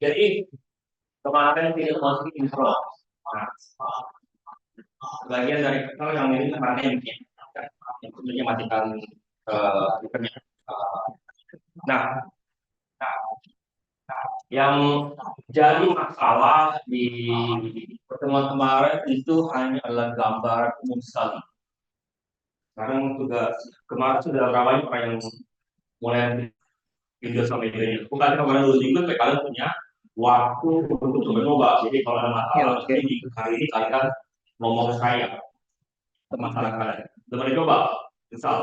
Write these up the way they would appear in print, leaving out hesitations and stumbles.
Jadi kemarin kita masukin intro. Nah, bagian dari intro yang ini kemarin yang bikin, yang kemudian matikan speakernya. Nah, yang jadi masalah di pertemuan kemarin itu hanya adalah gambar umum sekali. Sekarang juga kemarin sudah berapa banyak orang yang mulai Windows sama ini. Bukan kemarin dulu minggu, tapi kalian punya waktu untuk mencoba. Jadi kalau ada masalah, nanti di hari ini kalian ngomong ke saya masalah kalian. Coba dicoba, misal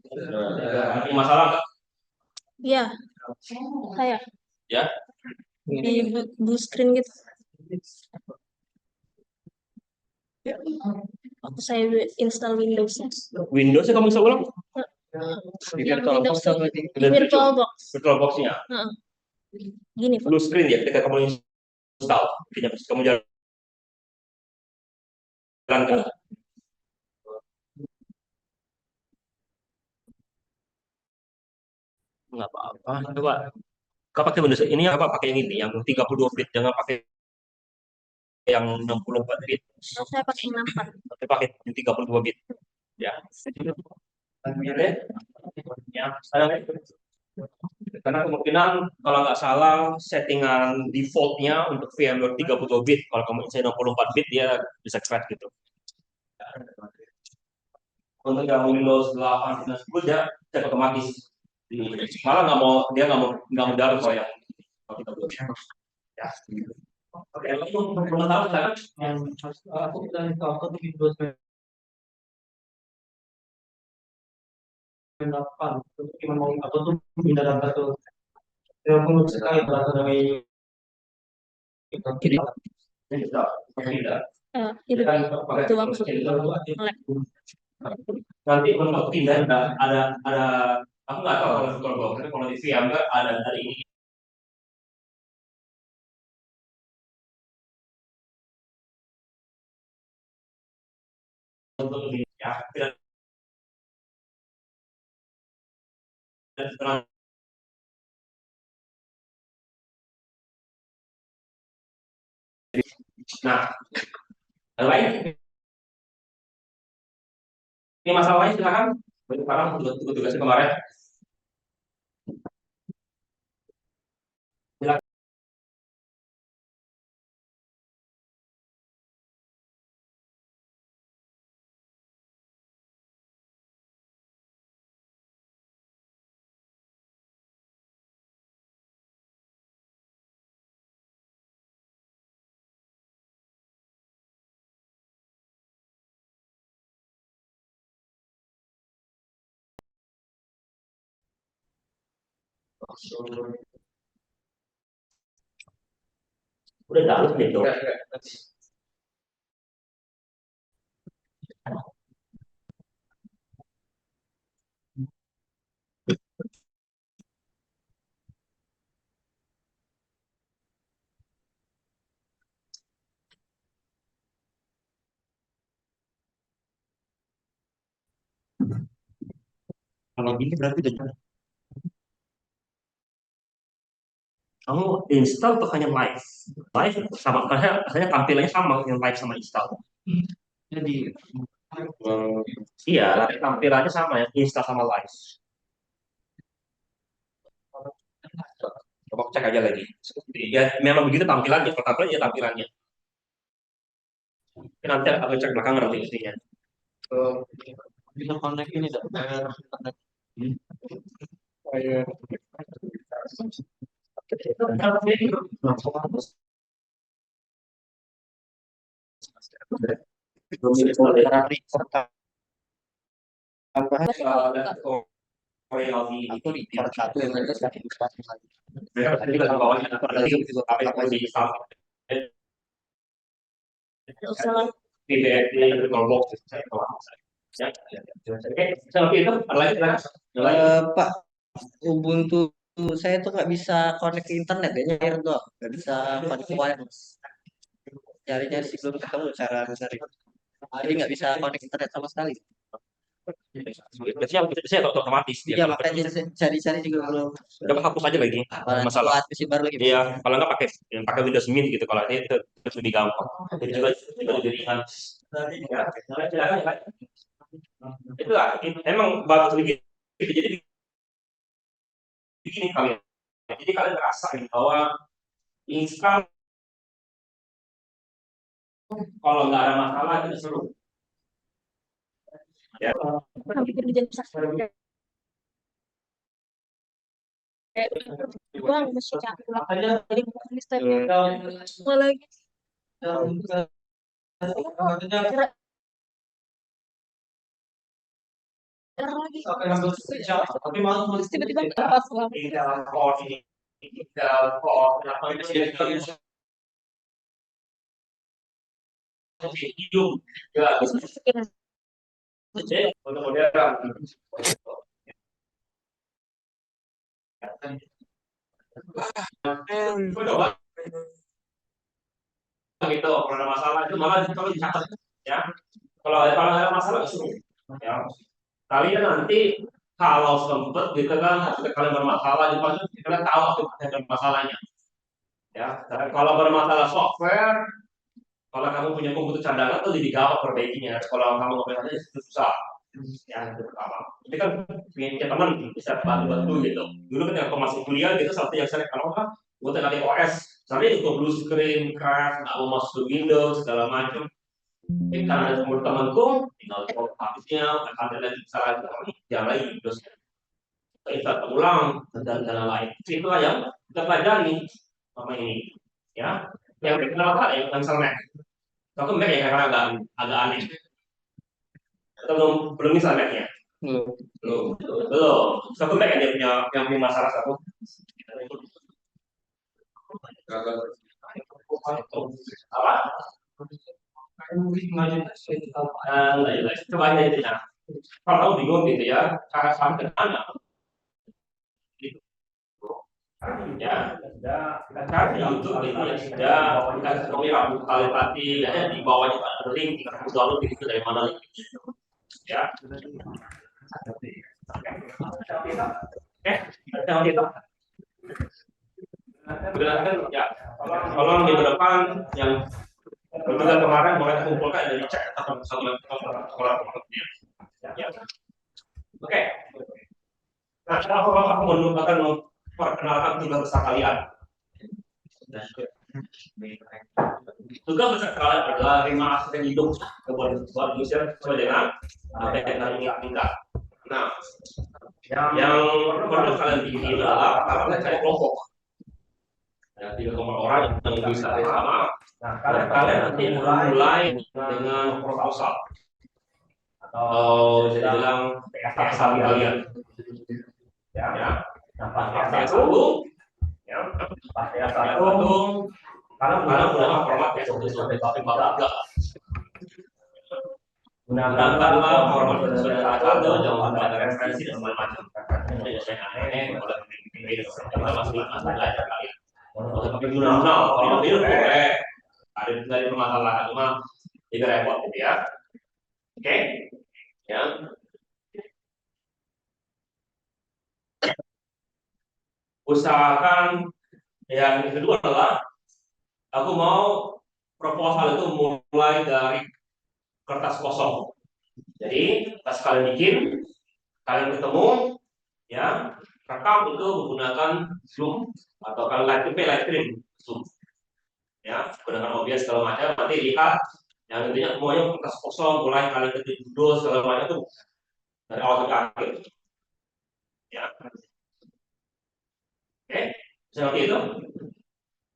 ada masalah nggak? Iya, saya Ya, di blue screen gitu. Waktu saya install Windows. Windowsnya kamu bisa ulang? Di Windows tuh, di VirtualBox. VirtualBox-nya. Gini, Pak. Blue screen ya, ketika kamu install, kamu jalankan. Nggak apa-apa, coba. Kau pakai Windows ini apa? Pakai yang ini, yang 32 bit, jangan pakai yang 64 bit. Saya pakai 64. Tapi pakai yang 32 bit. Ya. Ya, karena kemungkinan kalau nggak salah settingan defaultnya untuk VMware 32 bit, kalau kamu isi 64 bit dia bisa crash gitu. Untuk yang Windows 8 dan 10 dia cek otomatis. Malah nggak mau dalam kalau yang 32 bit. Ya. Oke, lalu belum tahu silakan. Yang aku bilang itu aku tuh Windows 8 gimana mau aku tuh pindah data tuh aku sekali data dari tidak tidak Itu aku nanti untuk pindah ada aku nggak tahu kalau VirtualBox tapi kalau di VMware ada dari ini untuk ini ya tidak nah yang lain ini masalah lain silakan sekarang tugasnya kemarin silakan. Udah dalam nih tuh. Kalau gini berarti udah kamu install tuh hanya live sama karena tampilannya sama yang live sama install jadi iya tampilannya sama ya install sama live coba cek aja lagi ya memang begitu tampilannya kalau tampilannya ya tampilannya nanti aku cek belakangan nanti intinya bisa connect ini dah kayak aku di part satu yang ada lagi juga di bawahnya lagi juga apa di PDF di kelompok ya oke seperti itu lagi Pak, Ubuntu saya tuh nggak bisa connect ke internet ya, nyari doang, nggak bisa connect ke wireless. Cari-cari sih belum ketemu cara cari. Jadi nggak bisa connect internet sama sekali. Biasanya otomatis dia. Iya, makanya cari-cari juga belum. Coba hapus aja lagi, nggak ada Apalagi masalah. buat PC baru lagi. Iya, kalau nggak pakai Windows Mint gitu, kalau ini itu lebih gampang. Jadi juga lebih ringan. Ya, silakan ya. Itulah, emang bagus begitu. Jadi begini kalian. Jadi kalian ngerasain bahwa instan kalau nggak ada masalah itu seru. Ya. Bang, masih aku lakukan jadi Kristen semua lagi. Lagi. Terus tiba-tiba pas lah. Coba gitu, kalau ada masalah itu malah kalau dicatat ya. Kalau ada masalah itu ya. Kalian nanti kalau sempet gitu kan, ketika kalian bermasalah di mana kalian tahu ada masalahnya. Ya, dan kalau bermasalah software, kalau kamu punya komputer cadangan tuh jadi gampang perbaikinya. Kalau kamu nggak punya itu susah. Ya, itu pertama. Jadi kan punya teman bisa bantu-bantu gitu. Dulu kan yang masih kuliah gitu, satu yang saya kalau kan buat nanti OS, sampai itu blue screen, crash, nggak mau masuk ke Windows segala macam. Tapi karena ada teman-temanku, tinggal copy habisnya, ada lagi salah yang lagi Windows. Kita ulang dan lain. Itulah yang kita pelajari sama ini. Ya, yang kenapa yang misalnya aku Mac ya karena agak aneh. Atau belum bisa Mac-nya? Belum. Satu Mac yang dia punya yang punya masalah satu. Apa? Coba aja itu ya. Kalau bingung gitu ya, cara sampai ke mana? Gitu. Ya, kita cari di YouTube itu yang sudah kita ketemu Abu Khalil Fatih, ya di bawahnya ada link, kita harus download itu dari mana link. Ya. Ada kita. Berarti ya, tolong di depan yang bulan kemarin boleh kumpulkan dari cek atau sekolah. Ya. Oke. Nah, kalau aku akan memperkenalkan tugas besar kalian. Tugas besar kalian adalah 5 aspek hidup buat user sesuai dengan yang tingkat. Nah, yang perlu kalian bikin adalah kalian cari kelompok. Ada 3 kelompok orang yang bisa bersama. Nah, kalian nanti mulai dengan proposal atau bisa dibilang PSA kalian. Ya. Nah, pas satu, ya, pas satu, karena gunakan format ya, tapi enggak. Gunakanlah format yang sudah ada, jangan ada referensi dan macam-macam. Jadi saya aneh, kalau kita masih belajar kalian. Untuk pakai jurnal, kalau itu boleh. Ada dari permasalahan cuma jadi repot gitu ya. Oke, ya. Usahakan yang kedua adalah aku mau proposal itu mulai dari kertas kosong. Jadi pas kalian bikin, kalian ketemu, ya rekam itu menggunakan Zoom atau kalau live stream Zoom, ya menggunakan OBS segala macam. Nanti lihat yang intinya semuanya kertas kosong, mulai kalian ketik judul segala macam itu dari awal sampai akhir. Ya, oke, seperti itu.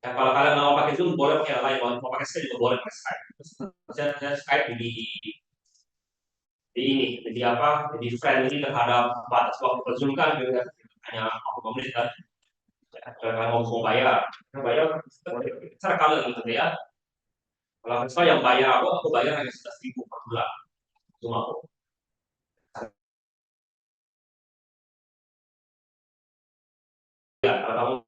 Ya, kalau kalian mau pakai Zoom boleh pakai yang lain, mau pakai Skype juga boleh pakai Skype. Saya Skype di ini, jadi apa? Jadi friendly terhadap batas waktu Zoom kan hanya 40 menit kan. Kalau mau bayar secara kalian gitu ya. Kalau saya yang bayar aku bayar hanya 11.000 per bulan. Cuma aku. Ya, kalau kamu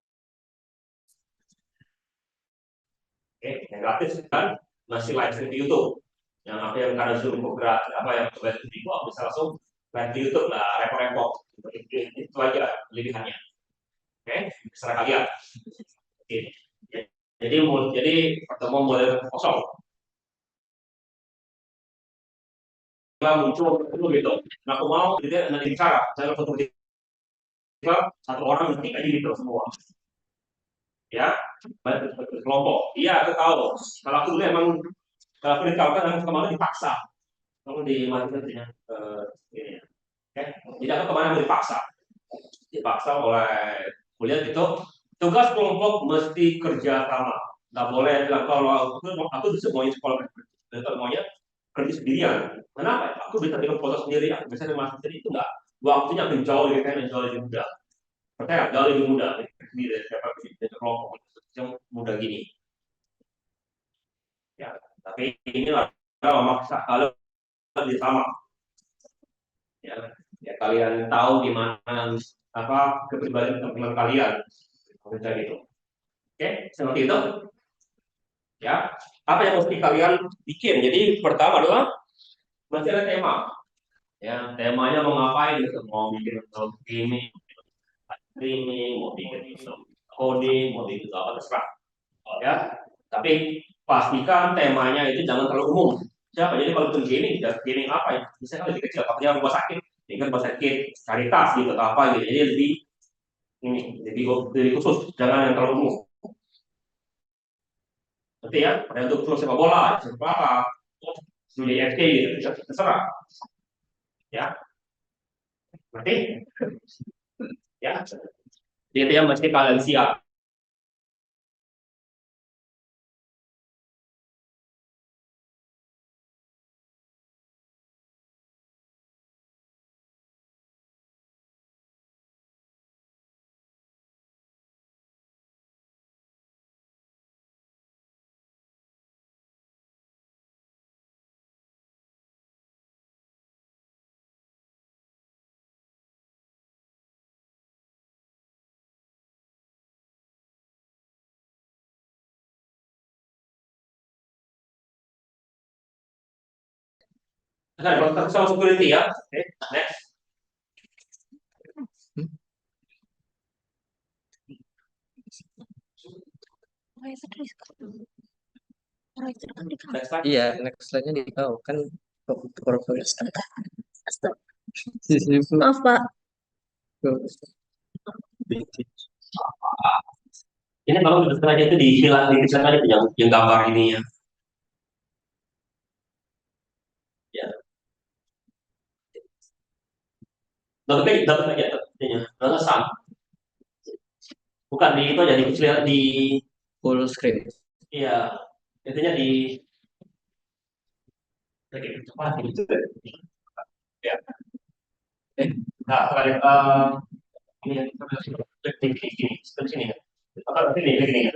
yang gratis kan masih live stream di YouTube. Yang apa yang karena Zoom gratis, apa yang coba itu aku bisa langsung live di YouTube lah, repot-repot. Itu aja pilihannya. Oke, terserah kalian. Oke. Jadi pertemuan mulai kosong. Kita muncul dulu gitu. Nah, aku mau jadi nanti bicara. Saya foto satu orang nanti aja gitu semua. Ya, kelompok. Iya, aku tahu. Kalau aku dulu emang kalau aku dikawal kan kemana dipaksa. Kamu di mana ya? Ini. Oke. Jadi aku kemana dipaksa. Dipaksa oleh kuliah itu. Tugas kelompok mesti kerja sama. Nggak boleh bilang kalau aku bisa maunya sekolah maunya kerja sendirian. Kenapa? Aku bisa dengan foto sendiri, aku bisa dengan sendiri itu enggak. Waktunya akan jauh lebih pendek, jauh lebih mudah. Percaya, jauh lebih mudah sendiri dari siapa dari kelompok yang mudah gini. Ya, tapi inilah kalau maksa kalau lebih sama. Ya, ya kalian tahu di mana apa kepribadian teman kalian. Kerja gitu. Oke, seperti itu. Ya, apa yang mesti kalian bikin? Jadi pertama adalah masih ada tema. Ya, temanya mau ngapain gitu? Mau bikin ini, mau bikin coding, mau bikin apa terserah. Ya, tapi pastikan temanya itu jangan terlalu umum. Siapa? Jadi kalau bikin gaming apa ya? Misalnya lebih kecil, apalagi rumah sakit, ini kan rumah sakit caritas gitu atau apa gitu. Jadi lebih ini, lebih khusus, jangan yang terlalu umum. Nanti ya, ada untuk klub sepak bola, sepak apa, dunia FT gitu, terserah. Ya, berarti ya, jadi itu yang mesti kalian siap. Nah, kalau sama security ya, oke, next. Next slide. Iya, next slide-nya di kau kan portfolio. Maaf Pak. Ini kalau sengaja itu dihilang di aja itu yang gambar ini ya. Ya, dapat aja ya. Lalu sama. Bukan di itu aja di kecil di Full screen. iya, intinya di oke, cepat gitu. Ya. Nah, kalau ini yang kita sini, seperti sini ya. Apa ini ya.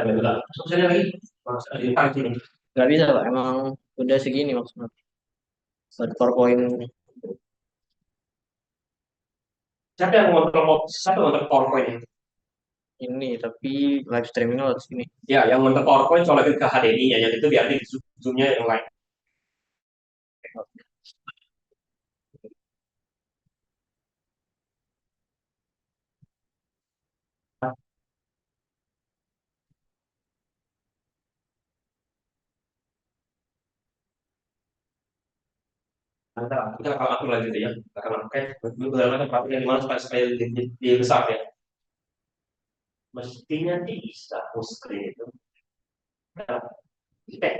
Betul. Sosialnya lagi, Mas, di pagi ini. Nggak bisa Pak, emang udah segini maksudnya. Buat PowerPoint Siapa yang mengontrol siapa yang mengontrol PowerPoint ini? ini, tapi live streaming lewat sini. Ya, yang mengontrol PowerPoint colokin ke HDMI-nya, yang itu biar di zoom-nya yang lain. Nanti kita akan atur lagi ya. Kita akan oke. Bagaimana perhatian di mana supaya lebih besar ya. Mestinya bisa full screen itu. Nah, oke.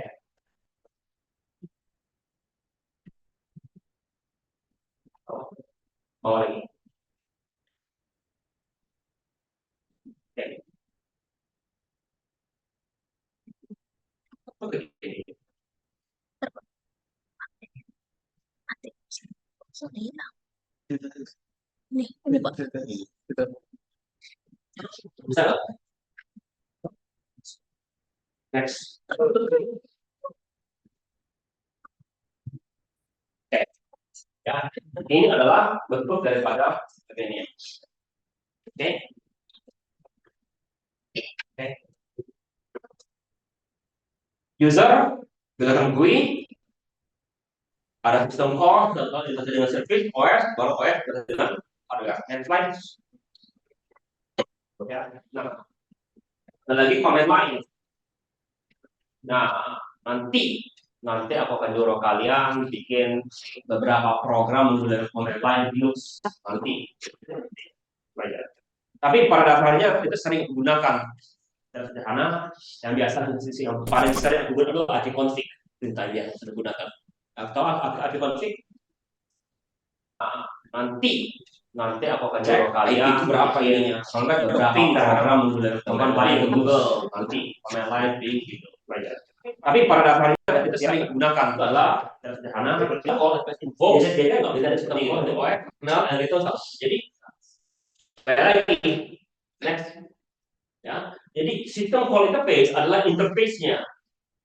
Bawah lagi. Oke. Oke. Nih, ini Pak. Bisa nggak? Next. Oke. Ya, ini adalah bentuk daripada ini. Oke. Oke. User dengan GUI Ada sistem call, contoh dengan service OS, baru OS dengan harga headline. Ya, nah, ada lagi komen lain. Nah, nanti aku akan dorong kalian bikin beberapa program dari komen lain Linux nanti. Tapi pada dasarnya kita sering menggunakan sederhana yang biasa yang paling sering digunakan adalah AD config perintah yang sudah digunakan. Atau AD config nanti aku akan cek kalian itu berapa ininya. Soalnya beberapa program dari teman lain Google nanti komen lain gitu. Tapi pada dasarnya kita sering gunakan adalah sederhana box jadi nggak bisa sistem kenal itu jadi lagi next ya. Jadi sistem call interface adalah interface-nya.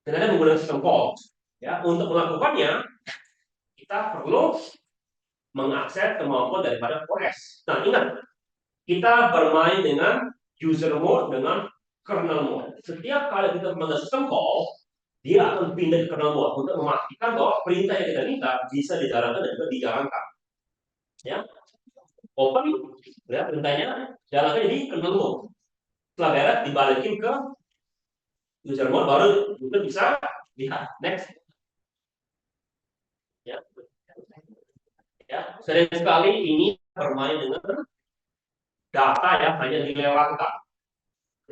Kita menggunakan sistem call ya. Untuk melakukannya kita perlu mengakses kemampuan daripada OS. Nah, ingat kita bermain dengan user mode dengan kernel mode. Setiap kali kita menggunakan sistem call, dia akan pindah ke kernel mode untuk memastikan bahwa perintah yang kita minta bisa dijalankan dan juga dijalankan. Ya, open, ya perintahnya jalankan jadi kernel mode. Setelah beres dibalikin ke user mode baru kita bisa lihat next. Ya, sering sekali ini bermain dengan data yang hanya dilewatkan.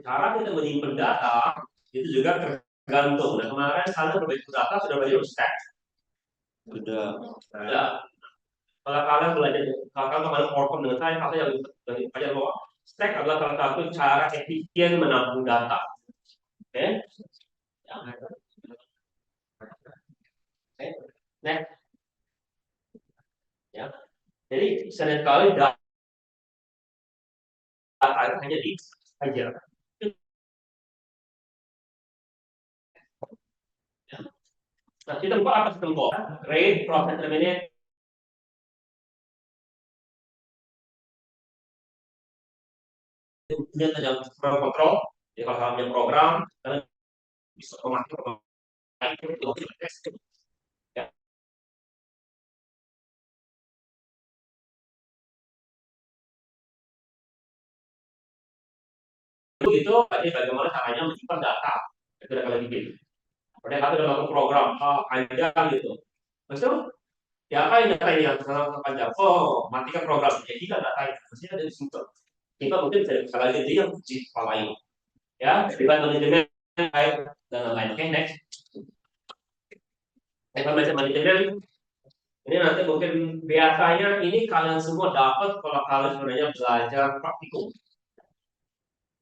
Cara kita menyimpan data itu juga tergantung. Nah, kemarin saya berbagi data sudah belajar stack. Sudah. Kalau kalian belajar, kalau kalian orkom dengan saya, yang belajar bahwa stack adalah salah satu cara efisien menampung data. Oke? Next. Ya. Jadi sering kali data hanya di aja. Nah, sistem kok apa sistem kok? Create, process, terminate. Punya tajam kontrol. Jadi kalau kalian punya program, kalian bisa otomatis ya. Itu bagaimana caranya menyimpan data itu udah kalian bikin. Kemudian kalian udah melakukan program aja gitu. Maksudnya ya apa yang data yang salah panjang? Oh, matikan program. Jadi kan data maksudnya dari simple. Kita mungkin bisa lagi jadi yang di lain. Ya, debat manajemen dan lain-lain. Oke, next. Informasi manajemen ini nanti mungkin biasanya ini kalian semua dapat kalau kalian sebenarnya belajar praktikum.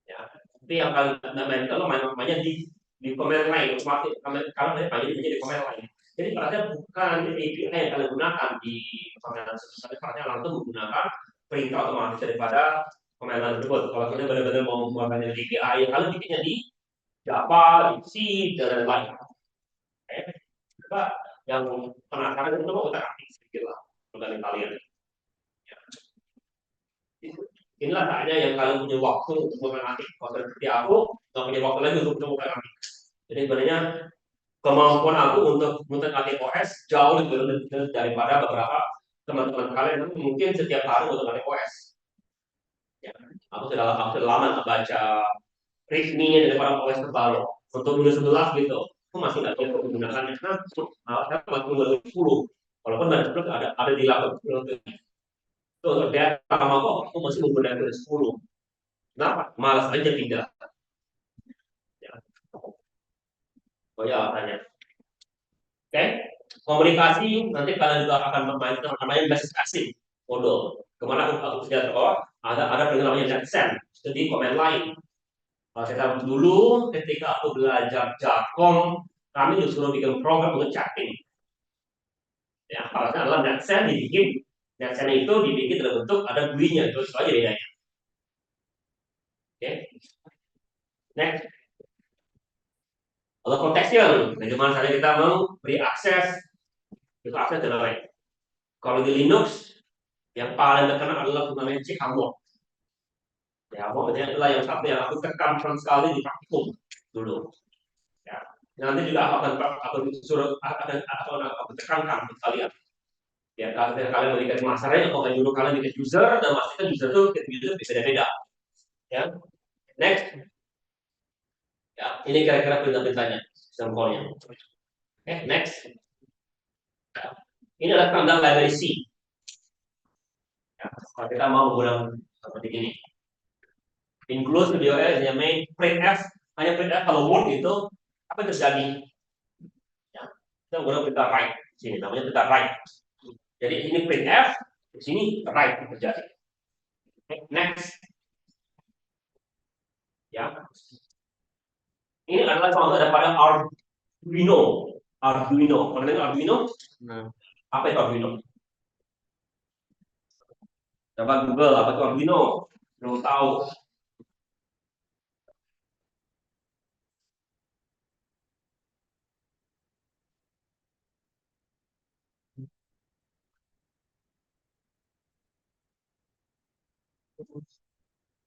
Ya, tapi yang kalian main kalau main-mainnya di komen lain, otomatis kalian banyak di komen lain. Jadi berarti bukan API yang kalian gunakan di komen tapi langsung menggunakan perintah otomatis daripada komen tersebut. Kalau kalian benar-benar mau menggunakan API, kalian bikinnya di Java, di C, dan lain-lain. Oke, coba yang penasaran itu mau utak atik sedikit lah dari kalian. Ya. Inilah saatnya yang kalian punya waktu untuk mengatik. Kalau seperti aku, nggak punya waktu lagi untuk mengatik. Jadi sebenarnya kemampuan aku untuk mengatik OS jauh lebih rendah daripada beberapa teman-teman kalian yang mungkin setiap hari untuk mengatik OS. Ya. Aku sudah lama baca resminya daripada OS terbaru. Untuk Windows 11 gitu, aku masih nggak tahu menggunakannya karena saya masih Windows 10. Walaupun Windows 11 ada di 8. Itu untuk dia sama aku masih menggunakan Windows 10. Kenapa? Malas aja tidak. Ya. Oh ya, tanya. Oke, komunikasi nanti kalian juga akan bermain namanya basis asing modul. Kemana aku sudah tahu ada namanya NetSend, jadi komen lain. Kalau kita dulu ketika aku belajar Jakom, kami disuruh bikin program untuk chatting. Ya, alasan adalah NetSend dibikin, NetSend itu dibikin dalam bentuk ada GUI-nya, itu aja bedanya. Oke, next. Kalau protection, bagaimana caranya kita mau beri akses, itu akses dan lain. Kalau di Linux, yang paling terkenal adalah namanya chmod. Ya, pokoknya itulah yang satu yang aku tekankan sekali di praktikum dulu. Ya. Nanti juga akan suruh akan tekankan untuk kalian. Ya, kalau kalian berikan masalahnya, kalau dulu kalian bikin user dan pastikan user itu user bisa beda. Ya, next. Ya, ini kira-kira perintah-perintahnya, sampelnya. Oke, next. Ya, ini adalah tanda library C. Ya, kalau kita mau menggunakan seperti ini. Include video yang main printf, hanya printf kalau word itu apa yang terjadi? Ya, kita menggunakan perintah write. Sini namanya perintah write. Jadi ini printf, di sini write terjadi. Next. Ya. Ini adalah contoh daripada Arduino. Arduino. Pernah dengar Arduino? Nah, Apa itu Arduino? Coba Google apa itu Arduino. Belum tahu.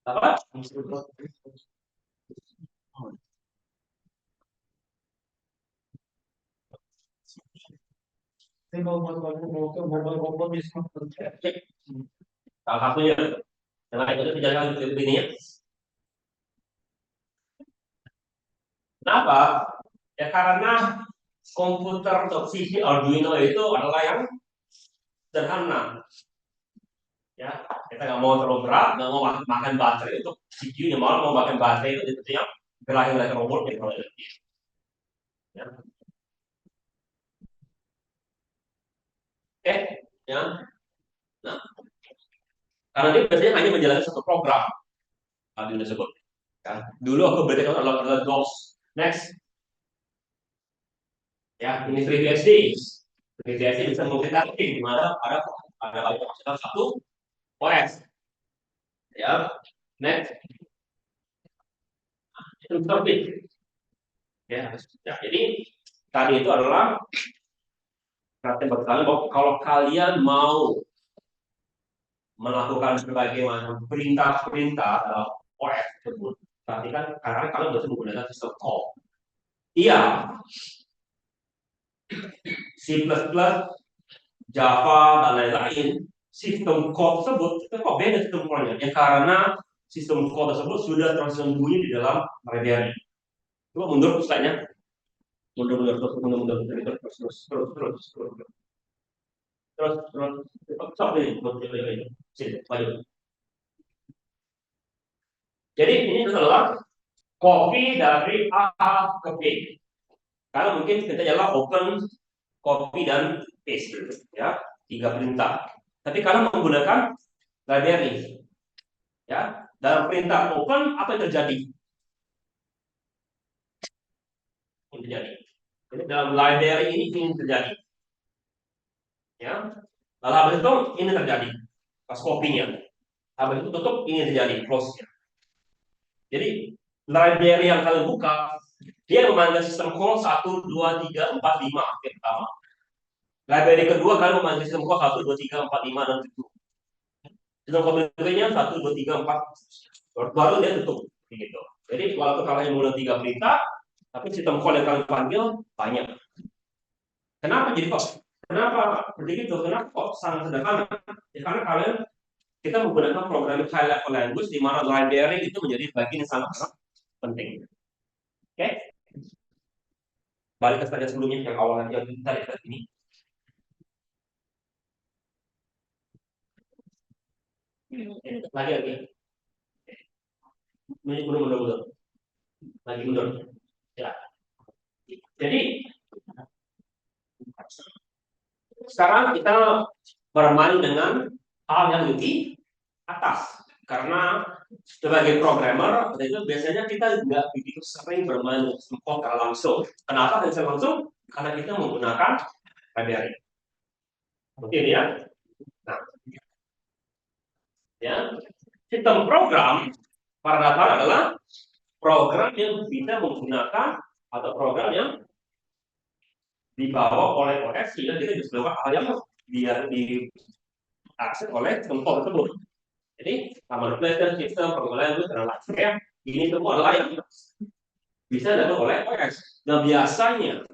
Apa? Salah satunya. Yang itu dijalankan seperti ini ya. Kenapa? Ya karena komputer atau PC Arduino itu adalah yang sederhana. Ya, kita nggak mau terlalu berat, nggak mau makan baterai untuk CPU-nya, malah mau makan baterai itu yang berakhir dari robot ya kalau ya. Oke, ya. Nah, karena dia biasanya hanya menjalankan satu program Arduino tersebut. Kan? Dulu aku berikan adalah DOS. Next, ya ini 3DSD. 3DSD bisa multitasking di mana ada banyak masalah satu OS. Ya, next, instructive. Ya, jadi tadi itu adalah perhatian berkali bahwa kalau kalian mau melakukan berbagai macam perintah-perintah dalam OS tersebut, berarti kan karena kalian bisa menggunakan sistem call. Iya, C++, Java, dan lain-lain, sistem code tersebut, itu kok beda sistem code-nya? Ya karena sistem code tersebut sudah tersembunyi di dalam library. Coba mundur slide-nya. Mundur, terus. Stop ini, sini, maju. Jadi ini adalah copy dari A ke B. Karena mungkin kita adalah open, copy dan paste, ya, 3 perintah. Tapi kalau menggunakan library, ya, dalam perintah open apa yang terjadi? Ini terjadi. Jadi dalam library ini terjadi, ya. Lalu habis itu ini terjadi pas copy-nya. Habis itu tutup ini terjadi close-nya. Jadi library yang kalian buka dia memanggil sistem call 1, 2, 3, 4, 5 yang pertama. Library kedua kalian memanggil sistem call 1, 2, 3, 4, 5 dan 7. Sistem call berikutnya 1, 2, 3, 4 baru dia tutup gitu. Jadi waktu kalian mulai 3 perintah, tapi sistem call yang kalian panggil banyak. Kenapa jadi kok? Kenapa begitu? Kenapa kok sangat sederhana? Ya, karena kalian kita menggunakan program high level language di mana library itu menjadi bagian yang sangat penting. Oke? Balik ke slide sebelumnya yang awalnya yang tadi ini. Lagi. Mundur. Lagi mundur. Ya. Jadi sekarang kita bermain dengan hal yang lebih atas karena sebagai programmer itu biasanya kita nggak begitu sering bermain dengan langsung. Kenapa bisa langsung? Karena kita menggunakan library. Mungkin ya. Nah, ya sistem program pada dasar adalah program yang bisa menggunakan atau program yang dibawa oleh OS sehingga kita bisa melakukan hal yang biar diakses oleh tempat tersebut. Jadi, sama PlayStation, sistem, program language, dan lain-lain. Ini semua adalah yang bisa dilakukan oleh OS. Nah, biasanya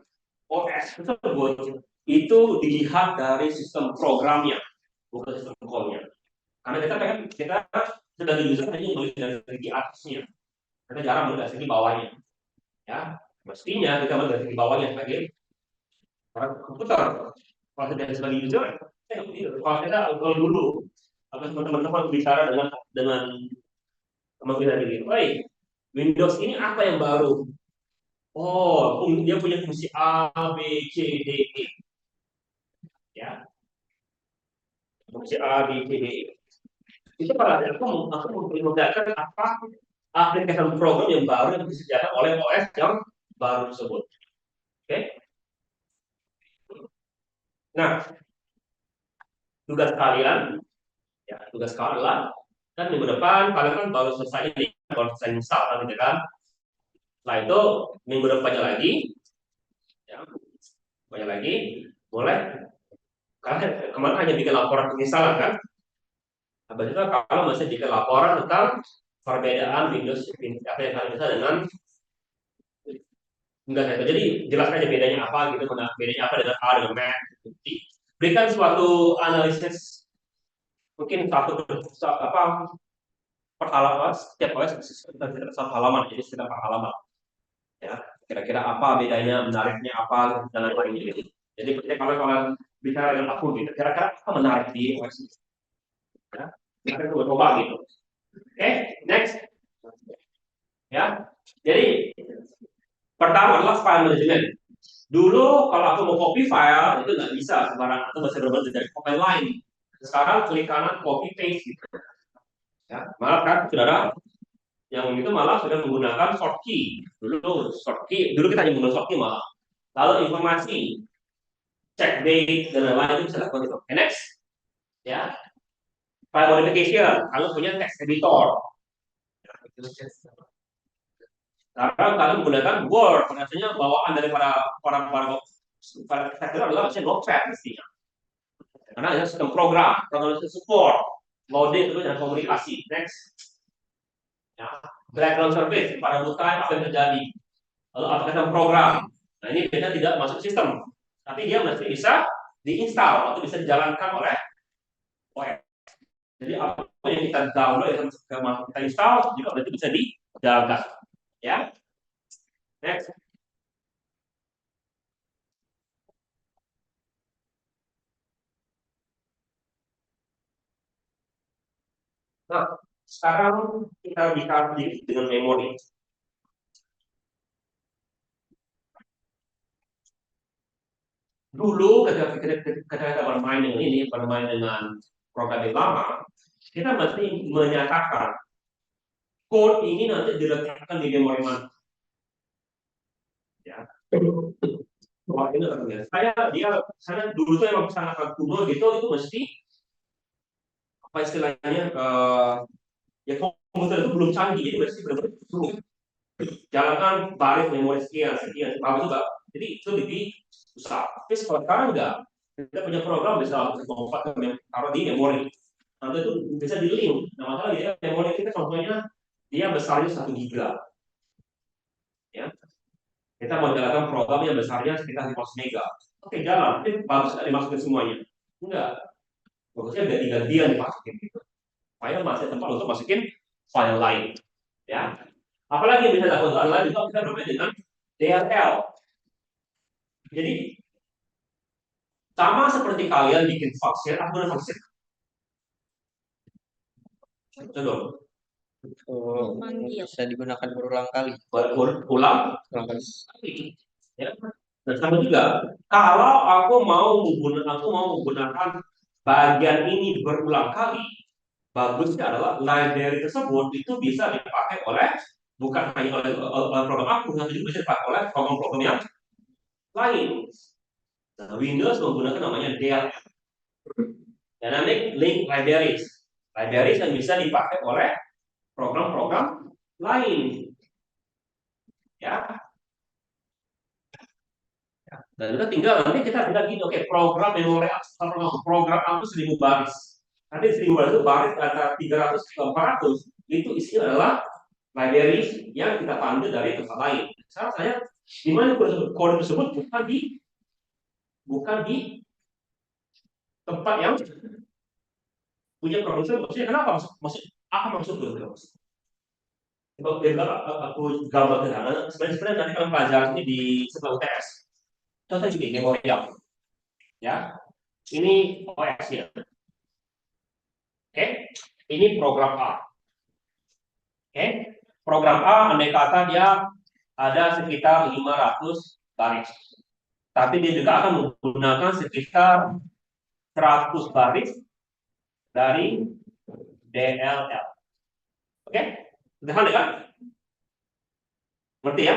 OS tersebut itu dilihat dari sistem programnya, bukan sistem call-nya. Karena kita sebagai user hanya melihat dari segi atasnya, kita jarang melihat dari segi bawahnya. Ya, mestinya kita melihat dari segi bawahnya sebagai komputer. Kalau tidak sebagai user, kalau kita kalau dulu atau teman-teman bicara dengan teman kita ini, baik Windows ini apa yang baru? Oh, dia punya fungsi A, B, C, D, E. Ya, fungsi A, B, C, D, E. Itu pada aku memperlihatkan apa aplikasi program yang baru yang disediakan oleh OS yang baru tersebut. Oke? Nah, tugas kalian, ya tugas kalian kan minggu depan kalian kan baru selesai install gitu kan. Setelah itu minggu depannya lagi, ya, boleh kalian kemarin hanya bikin laporan penginstalan kan? Habis itu kalau masih bikin laporan tentang perbedaan Windows apa yang kalian bisa dengan enggak saya jadi jelaskan aja bedanya apa gitu, bedanya apa dengan A dengan Mac. Berikan suatu analisis mungkin apa per halaman setiap OS satu halaman jadi sekitar 4 halaman ya kira-kira apa bedanya menariknya apa dan lain-lain gitu. Jadi ketika kalian bicara dengan aku gitu kira-kira apa menarik di OS ini ya kita coba gitu. Oke, next ya jadi pertama adalah file management. Dulu kalau aku mau copy file itu nggak bisa sembarangan, itu masih benar dari file lain. Sekarang klik kanan copy paste gitu. Ya, malah kan saudara yang itu malah sudah menggunakan short key. Dulu kita hanya menggunakan short key malah. Lalu informasi check date dan lain-lain itu bisa lakukan itu. Okay, next, ya. File modification, kalau punya text editor. Sekarang kalian menggunakan Word, biasanya bawaan daripada orang-orang itu adalah Notepad mestinya. Karena ada sistem program support, loading itu dan komunikasi. Next, ya. Background service pada bukan apa yang terjadi. Lalu aplikasi program. Nah ini kita tidak masuk sistem, tapi dia masih bisa diinstal atau bisa dijalankan oleh OS. Jadi apa yang kita download yang kita install juga berarti bisa dijalankan. Ya, next. Nah, sekarang kita bicara sedikit dengan memori. Dulu ketika kita bermain dengan ini, bermain dengan program yang lama, kita mesti menyatakan code ini nanti diletakkan di memori mana. Ya. Wah, ini saya dulu tuh emang sangat kuno gitu, itu mesti apa istilahnya ya komputer itu belum canggih, jadi mesti benar-benar jalankan baris memori sekian, apa juga. Jadi itu lebih susah. Tapi sekarang enggak, kita punya program bisa taruh di memori. Nanti itu bisa di link. Nah, masalah dia memori kita contohnya dia besarnya 1 giga. Ya. Kita mau jalankan program yang besarnya sekitar 500 mega. Oke, jalan. Tapi bagus nggak dimasukin semuanya? Enggak. Bagusnya ganti-gantian dimasukin gitu. Supaya masih tempat untuk masukin file lain. Ya. Apalagi yang bisa dilakukan lain juga kita bermain dengan DLL. Jadi sama seperti kalian bikin function, aku ada function. Coba. Bisa digunakan berulang kali. Ulang kali. Ya. Dan sama juga, kalau aku mau menggunakan bagian ini berulang kali, bagusnya adalah library tersebut itu bisa dipakai oleh bukan hanya oleh program aku, tapi juga bisa dipakai oleh program-program yang lain. Nah, Windows menggunakan namanya DLL, Dynamic Link Libraries. Libraries yang bisa dipakai oleh program-program lain. Ya. Dan kita nanti kita tinggal gini, oke, program memori program aku 1000 baris. Nanti 1000 baris itu baris antara 300 ke 400 itu isinya adalah library yang kita panggil dari tempat lain. Sekarang saya di mana kode tersebut bukan di tempat yang punya produser. Maksudnya kenapa apa maksud itu? Coba aku gambar ke sana. Sebenarnya nanti kalau pelajaran ini di sebelah UTS. Contoh gini, memorial. Ya, ini OS-nya. Oke, ini program A. Oke, program A andai kata dia ada sekitar 500 baris. Tapi dia juga akan menggunakan sekitar 100 baris dari DLL. Oke, sederhana kan? Ngerti ya?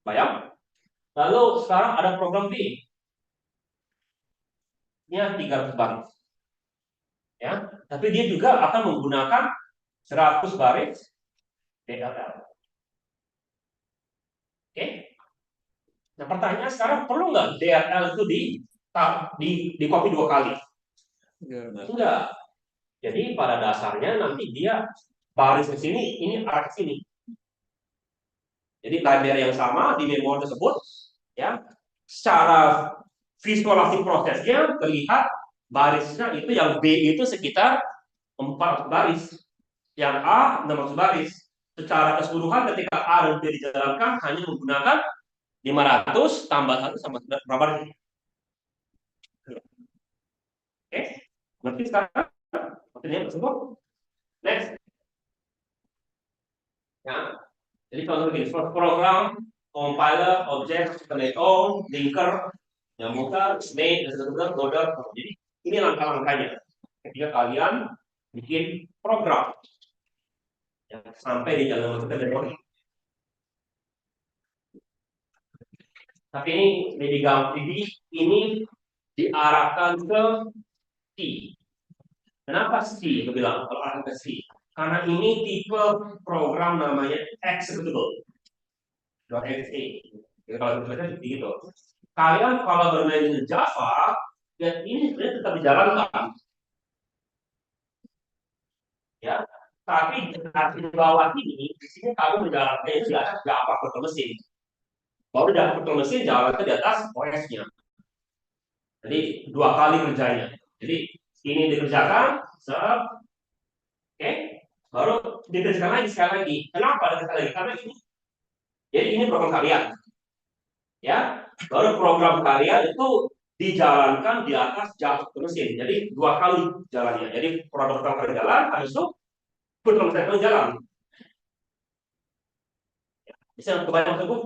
Bayang. Lalu sekarang ada program B. Nya 300 baris. Ya, tapi dia juga akan menggunakan 100 baris DLL. Oke. Nah, pertanyaan sekarang perlu nggak DLL itu di copy 2 kali? Enggak. Jadi pada dasarnya nanti dia baris ke sini, ini arah ke sini. Jadi library yang sama di memori tersebut, ya, secara visualisasi prosesnya terlihat barisnya itu yang B itu sekitar 4 baris, yang A 600 baris. Secara keseluruhan ketika A dan B dijalankan hanya menggunakan 500 tambah 1 sama berapa baris? Oke, berarti sekarang artinya tersebut. Next. Ya. Jadi kalau begini, program, compiler, object, select-all, linker, nyamukar, main, dan seterusnya, loader. Jadi ini langkah-langkahnya. Ketika kalian bikin program, ya, sampai di jalan masukkan memori. Tapi ini diarahkan ke C. Kenapa C? Aku bilang kalau arahkan ke C. Karena ini tipe program namanya executable. .exe. Jadi kalau kita seperti itu. Kalian kalau bermain dengan Java, ya ini sebenarnya tetap dijalankan. Ya, tapi di bawah ini, di sini kamu menjalankan itu di atas Java virtual mesin. Baru di virtual mesin jalankan di atas OS-nya. Jadi 2 kali kerjanya. Jadi ini dikerjakan, oke, baru dikerjakan lagi sekali lagi. Kenapa dikerjakan lagi? Karena ini. Jadi ini program kalian. Ya, baru program kalian itu dijalankan di atas Java mesin. Jadi 2 kali jalannya. Jadi program pertama jalan, habis itu program kedua jalan. Bisa kebayang maksudku?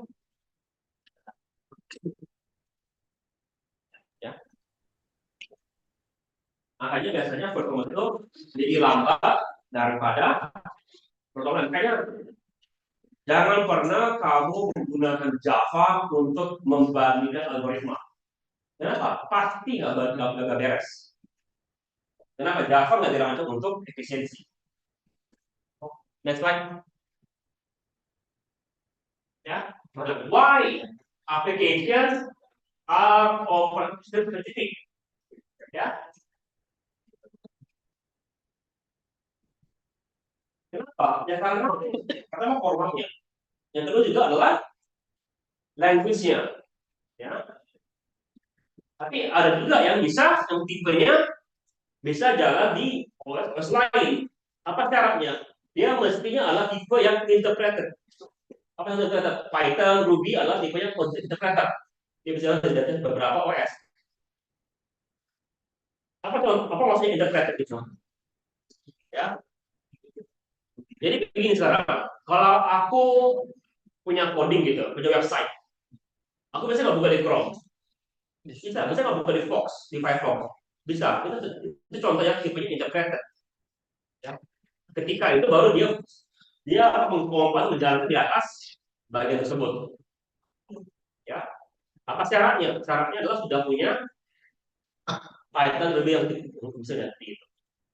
Ya. Makanya biasanya program itu jadi lambat daripada program. Makanya jangan pernah kamu menggunakan Java untuk membandingkan algoritma. Kenapa? Pasti nggak beres. Kenapa? Java nggak dirancang untuk efisiensi. Next slide. Ya, why applications are open specific? Ya, kenapa? Ya karena pertama formatnya. Yang kedua juga adalah language-nya. Ya. Tapi ada juga yang tipenya bisa jalan di OS lain. Apa syaratnya? Dia mestinya adalah tipe yang interpreted. Apa yang interpreted? Python, Ruby adalah tipe yang interpreted. Dia bisa jalan di beberapa OS. Apa maksudnya interpreted itu? Ya. Jadi begini sekarang, kalau aku punya coding gitu, punya website, aku biasanya nggak buka di Chrome. Bisa nggak buka di Fox, di Firefox. Bisa. Itu contoh yang tipenya interpreted. Ya. Ketika itu baru dia mengkompil menjalankan di atas bagian tersebut. Ya. Apa syaratnya? Syaratnya adalah sudah punya Python lebih yang bisa seperti itu.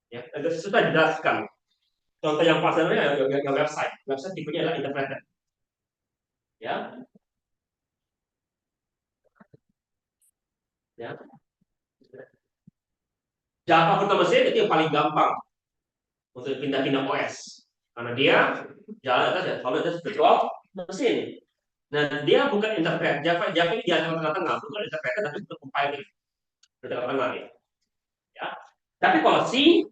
Ya, agak susah dijelaskan. Contoh yang pasarnya yang website. Website tipenya adalah interpreted. Ya. Ya. Java virtual mesin itu yang paling gampang untuk pindah-pindah OS. Karena dia jalan atas ya, kalau ada virtual mesin. Nah, dia bukan interpret. Java ini di tengah-tengah, bukan interpreter tapi bukan compiling di tengah-tengah ya. Ya. Tapi kalau C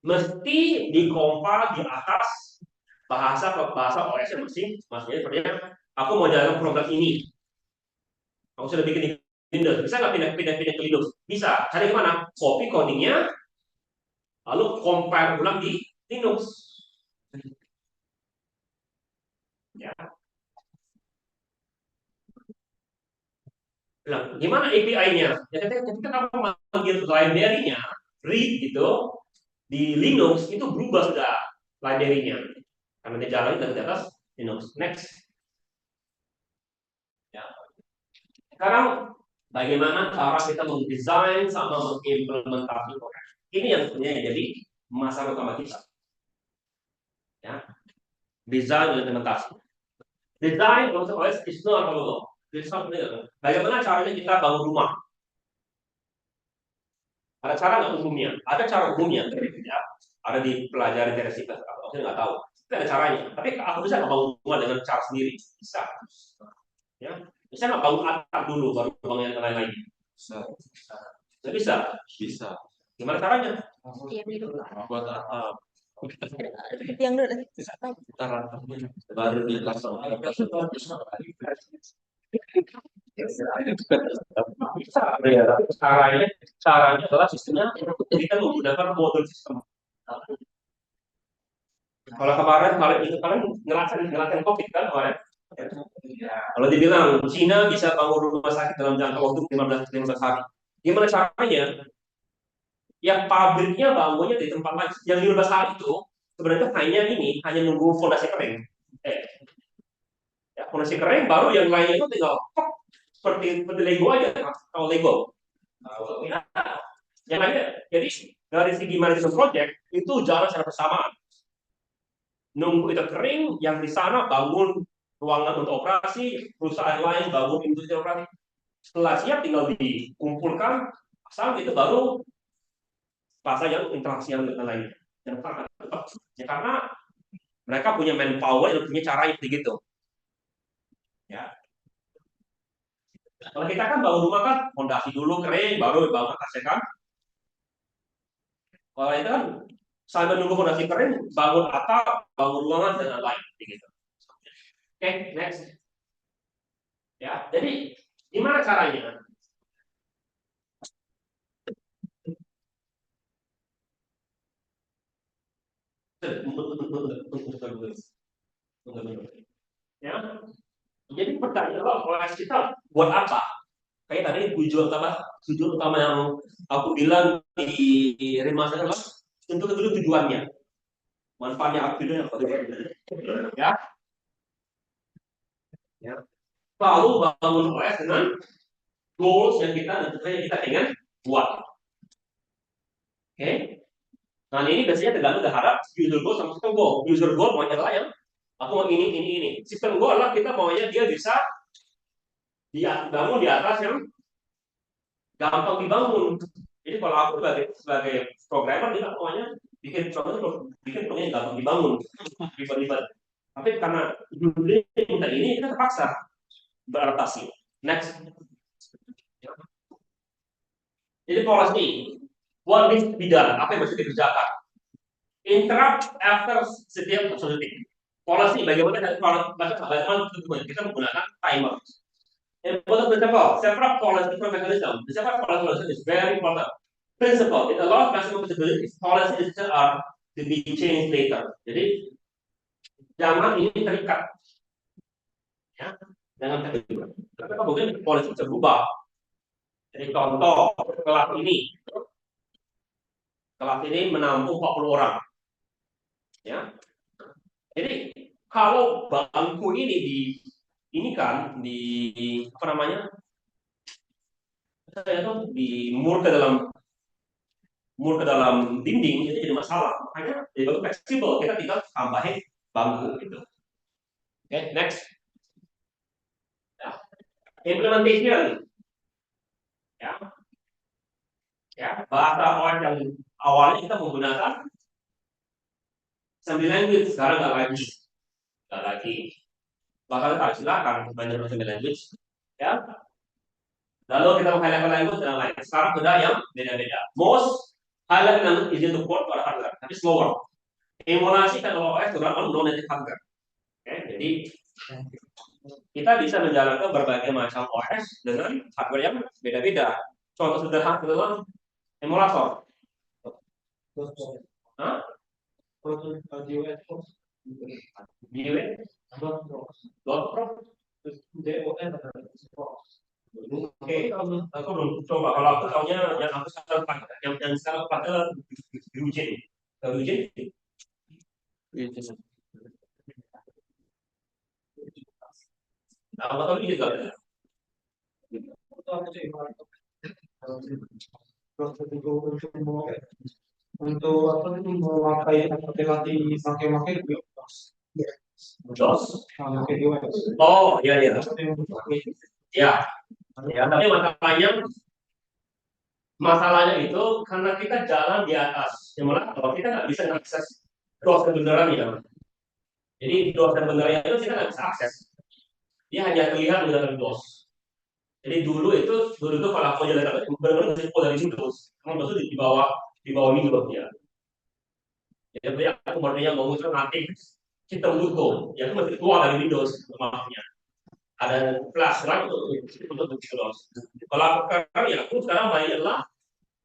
mesti dikompil di atas bahasa OS yang mesti maksudnya sepertinya aku mau jalan program ini. Aku sudah bikin di Windows, bisa nggak pindah-pindah ke Linux? Bisa. Cari kemana? Copy codingnya, lalu compile ulang di Linux. Ya. Nah, gimana API-nya? Ya, ketika kamu manggil library-nya, read gitu, di Linux itu berubah sudah library-nya. Karena dia jalan di atas Linux. Next. Ya. Sekarang bagaimana cara kita mendesain sama mengimplementasi program. Ini yang sebenarnya jadi masalah utama kita. Ya. Desain dan implementasi. Desain untuk OS is not all. Bagaimana caranya kita bangun rumah? Ada cara nggak umumnya? Ada cara umumnya, ya. Ada di pelajari dari situ. Aku nggak tahu. Tapi ada caranya. Tapi aku bisa nggak bangun rumah dengan cara sendiri? Bisa. Ya. Bisa nggak bangun atap dulu baru bangun yang lain-lain? Bisa. Nggak bisa. Bisa. Gimana caranya? Yang dulu. Buat atap. Yang dulu. Baru dipasang. Bisa, ya. Caranya adalah sistemnya kita menggunakan modul sistem. Kalau kemarin itu kalian ngerasain COVID kan kemarin? Kalau dibilang Cina bisa bangun rumah sakit dalam jangka waktu 15 hari. Gimana caranya? Ya pabriknya bangunnya di tempat lain. Yang 15 hari itu sebenarnya hanya nunggu fondasi kering. Ya, fondasi kering baru yang lainnya itu tinggal seperti Lego aja, kalau Lego. Ya, yang lainnya, jadi dari segi manajemen project itu jalan secara bersamaan. Nunggu itu kering, yang di sana bangun ruangan untuk operasi, perusahaan lain bangun industri operasi. Setelah siap tinggal dikumpulkan, asal itu baru fase yang interaksi yang lainnya. Ya, karena mereka punya manpower yang punya cara yang begitu. Ya. Kalau kita kan bangun rumah kan fondasi dulu kering, baru bangun atasnya kan. Kalau itu kan sambil menunggu fondasi kering, bangun atap, bangun ruangan dan lain-lain. Gitu. Oke, next. Ya, jadi gimana caranya? Ya, jadi pertanyaan OS kita buat apa? Kayak tadi tujuan utama yang aku bilang di remaster adalah untuk kedua tujuannya. Manfaatnya apa ya? Ya. Lalu bangun OS dengan goals yang kita ingin buat. Oke? Nah ini biasanya tergantung terhadap user goal sama sistem goal. User goal maunya adalah yang aku mau ini. Sistem goal adalah kita maunya dia bisa dibangun di atas yang gampang dibangun. Jadi kalau aku sebagai programmer dia maunya bikin program yang gampang dibangun, ribet-ribet. Tapi karena dunia minta ini kita terpaksa beradaptasi. Next. Jadi policy, what needs to be done? Apa yang mesti dikerjakan? Interrupt after setiap detik. Policy, bagaimana kita menggunakan timer. Important principle, several policy mechanism. The several policy is very important. Principle, it allows maximum visibility. Policy are to be changed later. Jadi jangan ini terikat, ya, jangan terikat. Tapi mungkin policy bisa berubah. Jadi contoh kelas ini menampung 40 orang, ya. Jadi kalau bangku ini kan apa namanya? Saya tuh mur ke dalam dinding itu jadi masalah. Makanya jadi fleksibel, kita tinggal tambahin bangku gitu. Oke, next. Ya. Implementation. Ya. Ya, bahasa awal yang awalnya kita menggunakan assembly language, sekarang nggak lagi. nggak lagi. Bakal tak silakan belajar programming language, ya. Lalu kita high level language dan lain. Sekarang sudah yang beda-beda. Most high level language easy to port pada hardware, tapi slower. Emulasi kalau OS sudah on non-native hardware. Oke, jadi kita bisa menjalankan berbagai macam OS dengan hardware yang beda-beda. Contoh sederhana adalah emulator. Hah? Oke, aku belum coba. Kalau aku tahunya yang aku sekarang pakai, yang sekarang pakai Eugene. Eugene. Nah, tahu ini juga ada. Untuk apa itu memakai pakai Dos. pakai device. Oh, iya iya. Ya, ya. Tapi masalahnya itu karena kita jalan di atas emulator, kita nggak bisa mengakses DOS kebenarannya. Jadi DOS kebenarannya itu kita nggak bisa akses. Dia hanya terlihat menggunakan DOS. Jadi dulu itu kalau aku jalan benar-benar dari Windows, kamu itu di bawah Windows ya. Jadi aku sebenarnya mau muncul nanti sistem Ubuntu, ya itu masih keluar dari Windows maksudnya. Ada flash drive untuk Windows. Kalau aku sekarang ya aku sekarang mainnya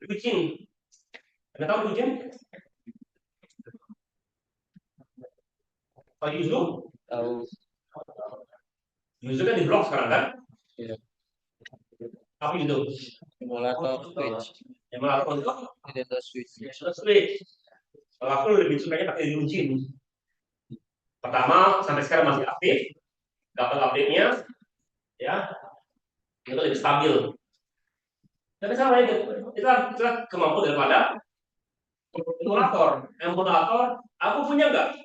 bikin. Anda tahu bikin? Pak Yusuf? Tahu. Yusuf kan di blog sekarang kan? Iya. Apa itu? Emulator switch. Emulator itu? Nintendo Switch. Switch. Kalau aku lebih sukanya pakai Eugene. Pertama, sampai sekarang masih aktif. Dapat update-nya, ya, itu lebih stabil. Tapi sama ini, kita kemampuan daripada emulator. Emulator, aku punya nggak?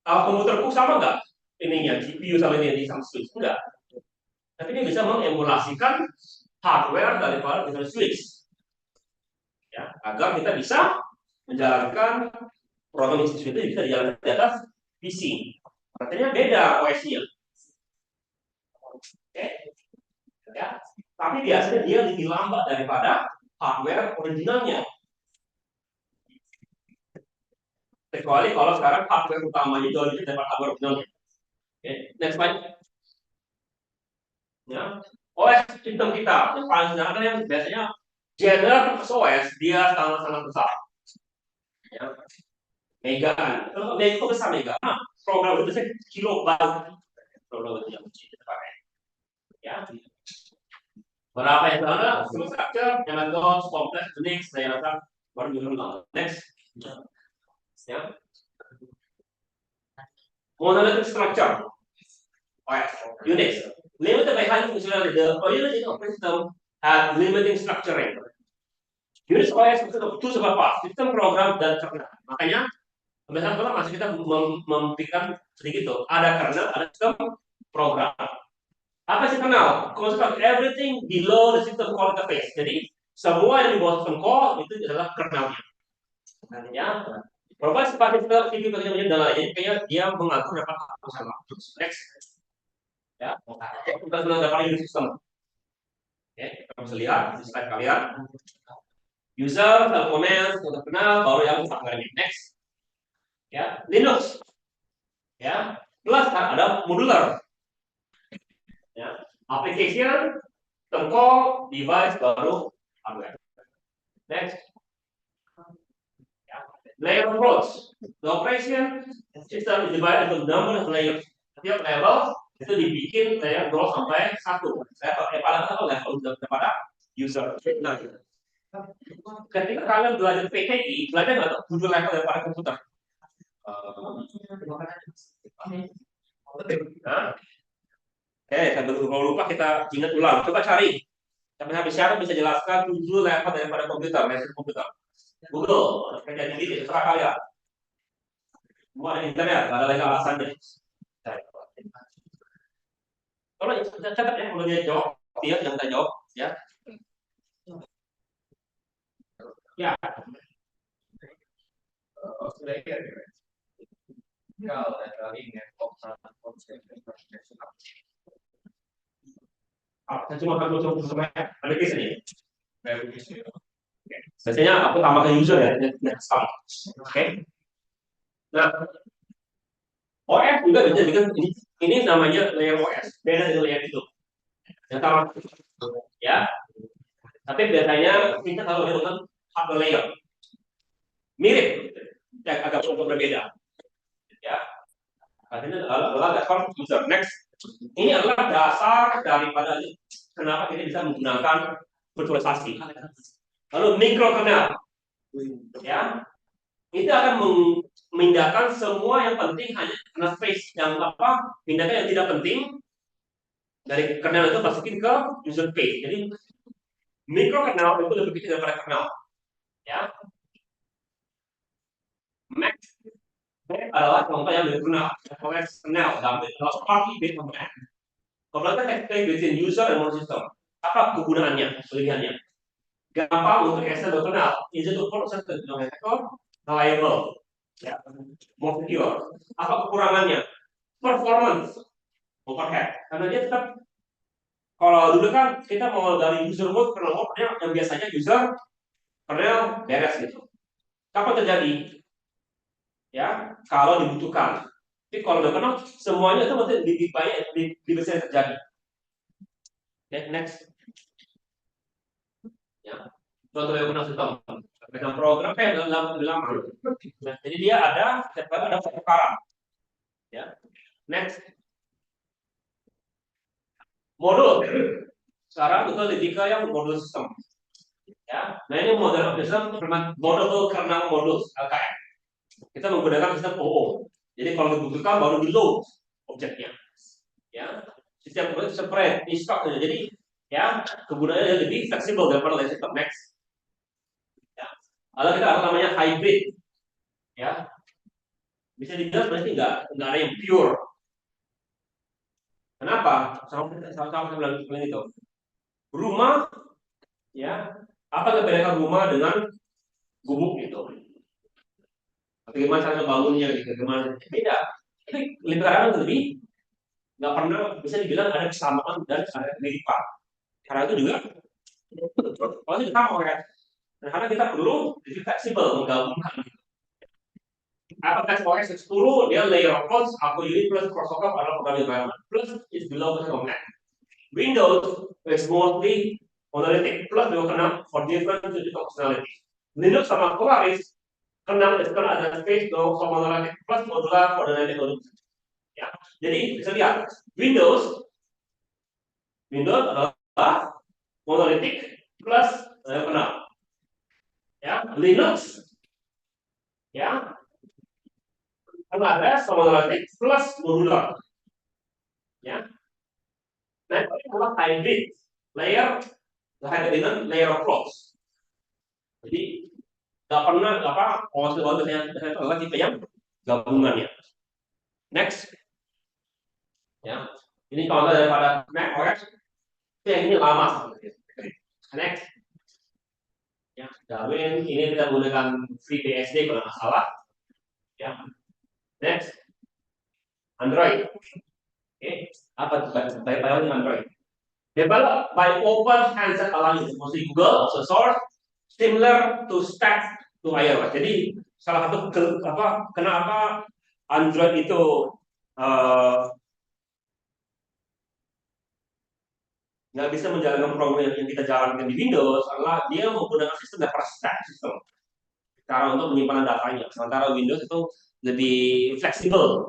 Komputerku sama nggak? Ininya, GPU sama ini sama switch enggak. Tapi dia bisa mengemulasikan hardware daripada Nintendo Switch, ya, agar kita bisa menjalankan program itu bisa dijalankan di atas PC. Artinya beda OS-nya. Oke, ya. Tapi biasanya dia lebih lambat daripada hardware originalnya. Kecuali kalau sekarang hardware utamanya jauh lebih daripada hardware originalnya. Oke, next slide. Ya, OS sistem kita yang paling sederhana yang biasanya general OS dia sangat-sangat besar. Ya. Mega, kalau mega itu besar mega. Program itu kilobyte. Program itu yang kita pakai. Ya. Berapa yang sana? Structure, yang ada kompleks, Unix, saya rasa baru dulu. Next. Ya. Monolithic structure. OS, Unix. Limited by high functionality. The original operating system had limiting structuring. Unix OS itu sebuah part, sistem program dan kernel. Makanya biasanya kalau masih kita memikirkan sedikit tuh, ada kernel, ada sistem program. Apa sih kernel? Construct everything below the system call interface. Jadi semua yang di bawah sistem call itu adalah kernelnya. Ya, provide sebagai CPU dan lain. Kayaknya dia mengatur dapat sama. Next. Ya, kita sudah dapat unit system. Oke, kita bisa lihat di slide kalian. User, commands, untuk kenal, baru yang kita next. Ya, Linux. Ya, plus ada modular. Ya, application, tengkol, device, baru hardware. Next. Ya, layer approach. The operation system is divided into number of layers. Setiap level itu dibikin layer 0 sampai 1. Level paling atas level daripada user. Nah, ketika kalian belajar PKI, belajar nggak tuh 7 level daripada komputer? Nah, kalau lupa kita ingat ulang. Coba cari. Sampai habis siapa bisa jelaskan 7 level daripada komputer, mesin komputer. Google, kerja di terserah kalian. Semua ada internet, ada lagi alasannya. Kalau catat ya, kalau dia jawab, dia yang kita jawab, ya. Ya. Kalau Saya cuma akan coba ada case ini. Biasanya aku tambahkan user ya, oke. Nah, OS juga bisa bikin ini namanya layer OS, beda dari layer itu. Yang sama, ya. Tapi biasanya kita kalau menggunakan hardware layer, mirip, agak berbeda. Ya, artinya adalah dasar user. Next, ini adalah dasar daripada kenapa kita bisa menggunakan virtualisasi. Lalu mikrokernel, ya, itu akan memindahkan semua yang penting hanya kernel space yang apa, pindahkan yang tidak penting dari kernel itu masukin ke user space. Jadi mikrokernel itu lebih kecil daripada kernel, ya. Max adalah contoh yang berguna kernel dalam party based command. Komplementasi exchange between user and model system. Apa kegunaannya, kelebihannya? Gampang untuk access kernel, easy to process the record, reliable, ya, more secure. Apa kekurangannya? Performance, overhead. Karena dia tetap, kalau dulu kan kita mau dari user mode kernel mode yang biasanya user kernel beres gitu. Kapan terjadi? Ya, kalau dibutuhkan. Tapi kalau udah kenal, semuanya itu masih bisa terjadi. Okay, next. Ya, contoh yang pernah sistem. Dalam program dalam lama. Nah, jadi dia ada pertukaran. Ya, next. Modul. Sekarang kita lebih ke yang modul sistem. Ya, nah ini model sistem modul kernel modul LKM. Kita menggunakan sistem OO. Jadi kalau dibutuhkan baru di load objeknya. Ya, sistem itu spread di stock. Jadi ya kegunaannya lebih fleksibel daripada sistem next. Ya. Lalu kita ada namanya hybrid. Ya, bisa dibilang berarti nggak ada yang pure. Kenapa? Sama bilang itu. Rumah, ya, apa membedakan rumah dengan gubuk itu? Bagaimana cara bangunnya gitu? Bagaimana? Beda. Tapi lebih kadang lebih nggak pernah bisa dibilang ada kesamaan dan ada kemiripan. Karena itu juga kalau itu sama kan. Karena kita perlu lebih fleksibel menggabungkan. Apakah OS X10 dia layer of codes, aku unit plus protocol adalah program environment plus is below the command. Windows is mostly monolithic plus juga kena for different functionality. Linux sama Polaris kena ada space dong for monolithic plus modular for the network. Ya, jadi bisa lihat Windows adalah monolithic plus kena. Ya, Linux ya karena ada monolithic plus modular. Ya. Nah, ini adalah hybrid layer dengan layer of clocks. Jadi nggak pernah OS yang adalah tipe yang gabungannya. Next, ya ini contoh daripada Mac OS. Yang ini lama sebenarnya. Next, ya Darwin ini kita menggunakan FreeBSD kalau nggak salah. Ya, next, Android. Oke, apa tuh baik Android? Developed by Open Handset Alliance, mostly Google, open source, similar to Stack to iOS. Jadi salah satu kenapa Android itu nggak bisa menjalankan program yang kita jalankan di Windows adalah dia menggunakan sistem data stack system cara untuk penyimpanan datanya. Sementara Windows itu lebih fleksibel,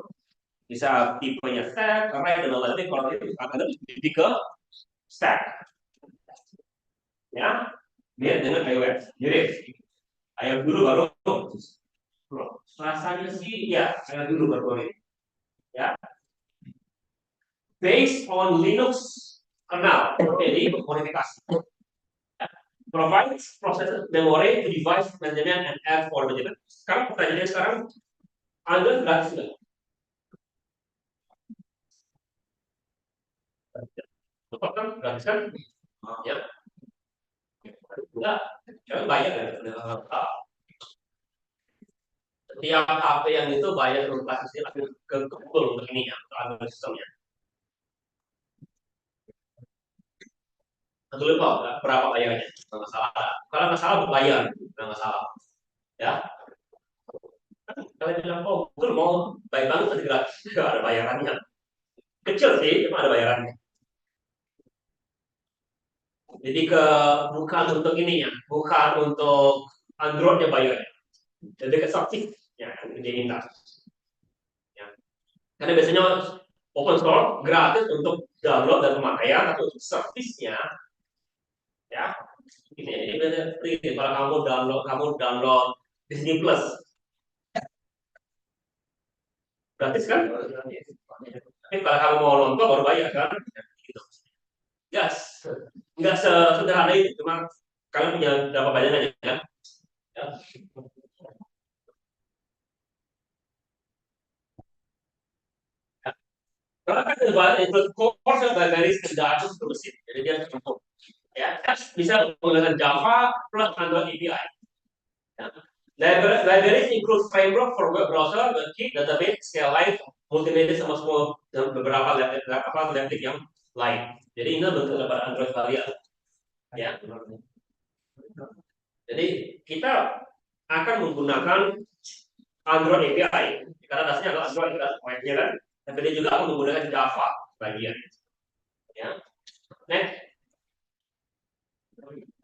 bisa tipenya stack, array dan lain-lain. Kalau itu akan lebih ke stack. Ya, dia dengan iOS. Jadi iOS dulu baru rasanya sih ya iOS dulu baru ini. Ya, based on Linux kernel, jadi modifikasi. Provides processor memory to device management and add for management. Sekarang pertanyaannya sekarang Android gratis nggak? Betul kan? Gratis kan? Ya. Enggak, jangan bayar ya. Setiap HP yang itu bayar berbasis ke Google untuk ini ya, untuk Android sistemnya. Satu lupa berapa bayarnya? Nggak masalah. Kalau nggak salah bayar, nggak masalah. Ya, kalian bilang, oh Google mau baik banget tadi gratis, nggak ada bayarannya. Kecil sih, cuma ada bayarannya. Jadi bukan untuk ini ya, bukan untuk Androidnya bayar. Jadi ke subsidi ya, yang dia minta. Ya. Karena biasanya open source gratis untuk download dan pemakaian, tapi untuk servisnya ya ini benar free. Kalau kamu download Disney Plus gratis kan? Tapi kalau kamu mau nonton baru bayar kan? Gitu. Yes, nggak sesederhana itu. Cuma kalian punya berapa banyak aja kan? Ya. Karena kan itu course dari 900 terus jadi dia cukup. Ya, bisa menggunakan Java plus Android API. Ya. Libraries include framework for web browser, WebKit, database, SQLite, multimedia sama semua dan beberapa library yang lain. Jadi ini bentuk daripada Android varian. Ya. Jadi kita akan menggunakan Android API karena dasarnya adalah Android kan, webnya kan. Tapi dia juga akan menggunakan Java bagian. Ya. Next.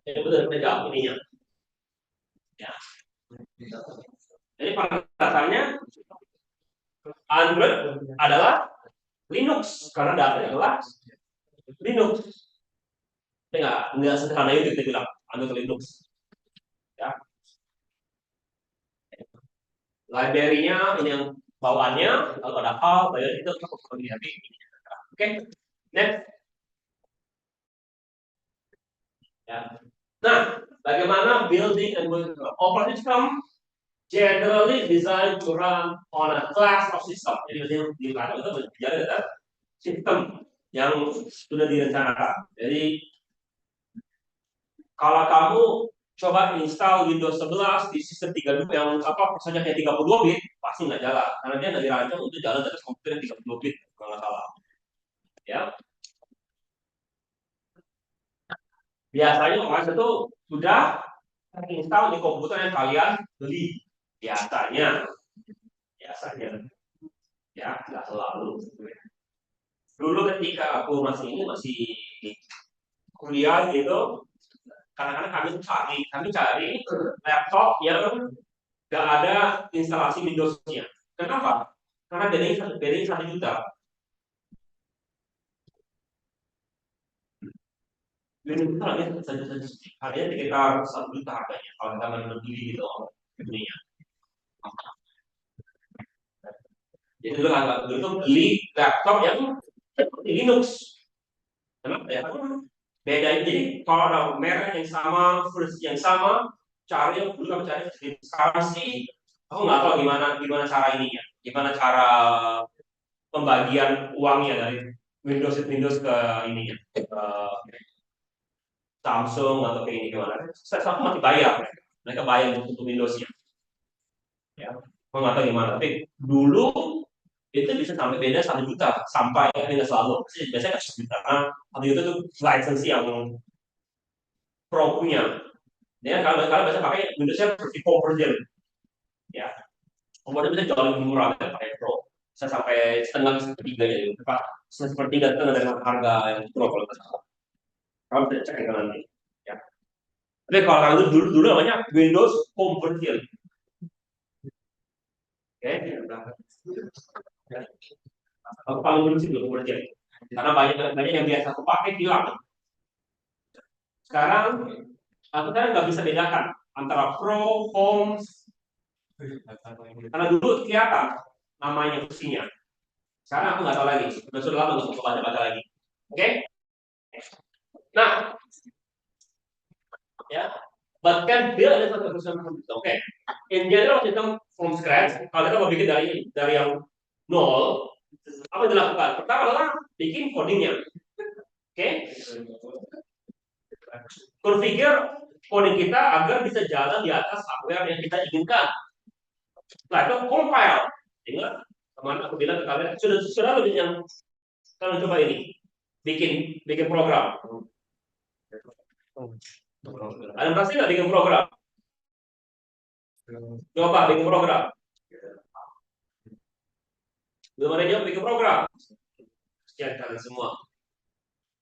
Ini benar-benar Java ininya. Ya. Jadi pada dasarnya Android adalah Linux karena dasarnya adalah Linux. Tapi nggak sederhana itu kita bilang Android Linux. Ya. Library-nya ini yang bawaannya, kalau ada hal, bayar itu cukup hati. Oke, next. Ya. Nah, bagaimana building and operating system generally designed to run on a class of system. Jadi di mana itu berbicara tentang sistem yang sudah direncanakan. Jadi kalau kamu coba install Windows 11 di sistem 32 yang prosesnya kayak 32 bit, pasti nggak jalan. Karena dia nggak dirancang untuk jalan di atas komputer yang 32 bit, kalau nggak salah. Ya. Biasanya OS itu sudah install di komputer yang kalian beli. Biasanya. Ya, nggak selalu. Dulu ketika aku masih kuliah gitu, kadang-kadang kami cari laptop yang nggak ada instalasi Windows-nya. Kenapa? Karena bedanya 1 juta. Windows itu harganya sekitar 1 juta harganya. Kalau kita membeli gitu, ininya. Jadi dulu itu beli laptop yang Linux. Kenapa ya? Beda. Jadi kalau ada merek yang sama, versi yang sama, cari yang dulu kami cari sekarang sih aku nggak tahu gimana cara ininya, gimana cara pembagian uangnya dari Windows ke ininya, ke Samsung atau ke ini gimana? Saya masih bayar, mereka bayar untuk Windowsnya. Ya, aku nggak tahu gimana. Tapi dulu itu bisa sampai beda 1 juta sampai ini selalu. Biasanya kan 1 juta karena 1 juta itu license yang Pro punya. Ya, kalau biasa pakai Windowsnya versi Pro version. Ya, kemudian bisa jauh lebih murah dari pakai Pro. Bisa sampai sepertiga ya, sepertiga itu dengan harga yang Pro kalau nggak salah. Kamu bisa cek itu nanti. Ya. Tapi kalau itu dulu namanya Windows Home version. Oke, ya. Aku paling dulu sih belum version. Karena banyak yang biasa aku pakai hilang. Sekarang aku kan nggak bisa bedakan antara Pro, Home, karena dulu kelihatan namanya versinya. Sekarang aku nggak tahu lagi. Sudah lama nggak baca lagi. Oke? Nah, ya, but can build ada satu version komputer. Oke. In general kita from scratch. Kalau kita mau bikin dari yang nol, apa yang dilakukan? Pertama adalah bikin codingnya. Oke? Configure coding kita agar bisa jalan di atas hardware yang kita inginkan. Nah, itu compile. Ingat, kemarin aku bilang ke kalian, sudah yang kalian coba ini, bikin program. Ada berhasil nggak bikin program? Coba bikin program. Belum ada yang bikin program. Sekian kalian semua.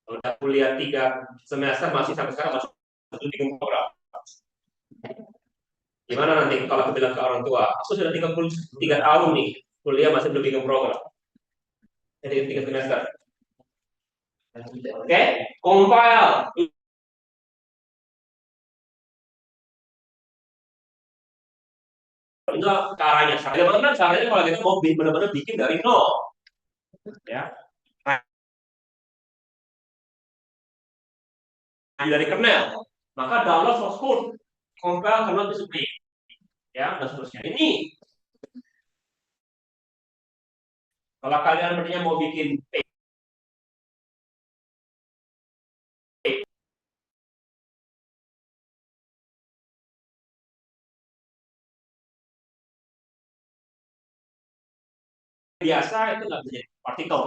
Udah kuliah 3 semester masih sampai sekarang masih bikin program. Gimana nanti kalau aku bilang ke orang tua, aku sudah 33 tahun nih, kuliah masih belum bikin program. Jadi 3 semester. Oke, compile. Itu caranya. Bagaimana caranya kalau kita mau benar-benar bikin dari nol, ya? Dari kernel, maka download source code, compile kernel display, ya, dan seterusnya. Ini kalau kalian sepertinya mau bikin biasa itu nggak bisa jadi partikel.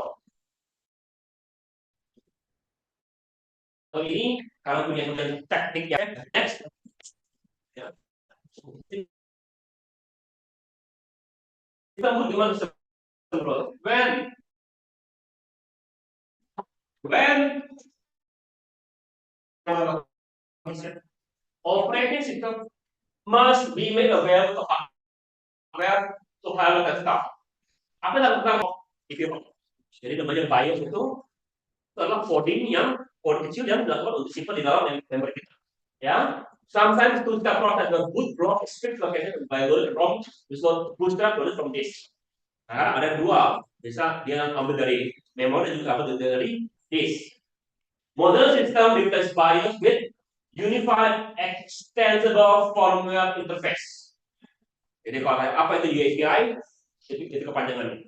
Kalau ini kalau punya teknik ya next, ya. Kita mau gimana sebelum when operating system must be made aware to hardware and stuff. Apa yang dilakukan CPU? Jadi namanya BIOS itu adalah coding kode kecil yang dilakukan untuk simpan di dalam memori kita. Ya, sometimes to step process the boot block script location by loaded ROM is not bootstrap loaded from disk. Nah, ada dua, bisa dia ambil dari memori dan juga ambil dari disk. Modern system replace BIOS with Unified Extensible Firmware Interface. Jadi kalau apa itu UEFI? Itu kepanjangannya.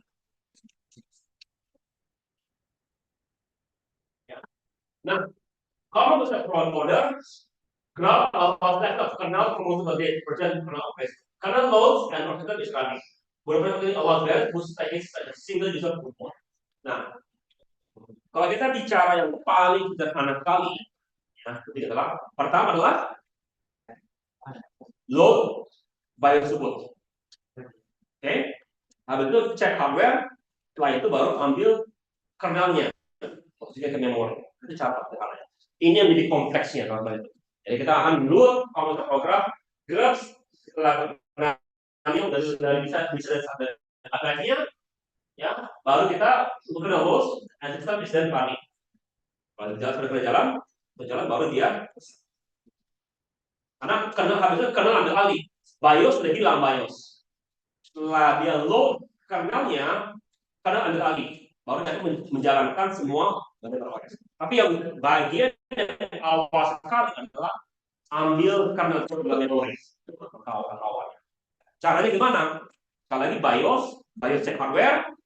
Ya. Nah, kalau bisa folder, graph of kernel promoted by the version kernel operation. Kernel loads and processor is running. Beberapa kali allows that whose is a single user input. Nah, kalau kita bicara yang paling sederhana kali, ya, pertama adalah load BIOS support. Oke, habis itu cek hardware, setelah itu baru ambil kernelnya, posisinya ke memori. Itu cara pertama. Ini yang menjadi kompleksnya kalau itu. Jadi kita akan load komputer program, grab setelah kernelnya sudah bisa atasnya, ya, baru kita kernel host, and system is then running. Kalau sudah berjalan, baru dia. Karena kernel habisnya kernel ambil alih. BIOS sudah hilang BIOS. Setelah dia load kernelnya, kernel ambil alih, baru dia menjalankan semua. Tapi yang bagian yang awal sekali adalah ambil kernel itu dalam memori. Caranya gimana? Sekali lagi BIOS check hardware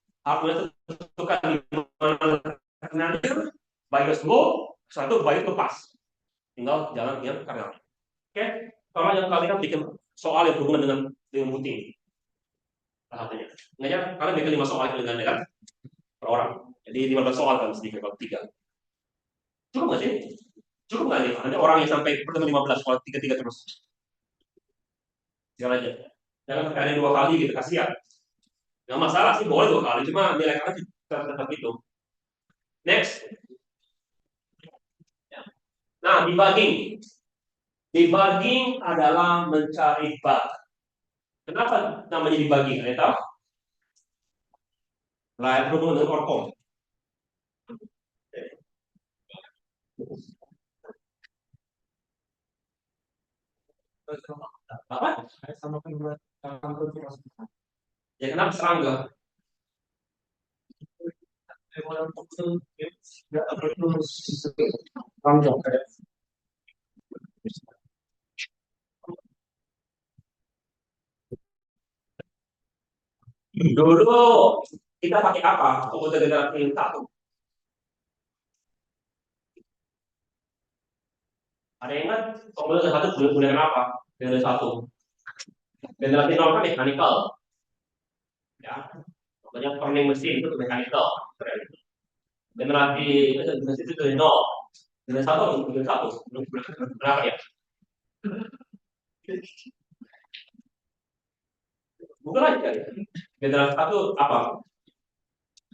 tentukan di mana kernelnya, BIOS load, setelah itu BIOS lepas, tinggal jalan yang kernel. Oke, kalau yang kalian bikin soal yang berhubungan dengan booting, satunya. Nggak, kalian bikin 5 soal dengan kan per orang. Jadi 15 soal kan sedikit kalau 3. Cukup nggak sih? Cukup nggak nih? Ada orang yang sampai pertemuan 15 soal 3 terus. Jangan aja. Jangan ada 2 kali gitu, kasihan. Nggak masalah sih, boleh 2 kali, cuma nilai kalian tetap itu. Next. Nah, debugging. Debugging adalah mencari bug. Kenapa namanya debugging? Kalian tahu? Lain berhubungan dengan Orcom. Apa? Ya kenapa serangga? Dulu kita pakai apa? Komputer generasi 1. Ada yang ingat komputer 1 gunakan apa? Generasi 1. Generasi nol kan mechanical. Ya, pokoknya turning mesin itu mechanical. Generasi itu dari nol. Generasi satu generasi satu. Berapa ya? Bukan aja. Generasi satu apa?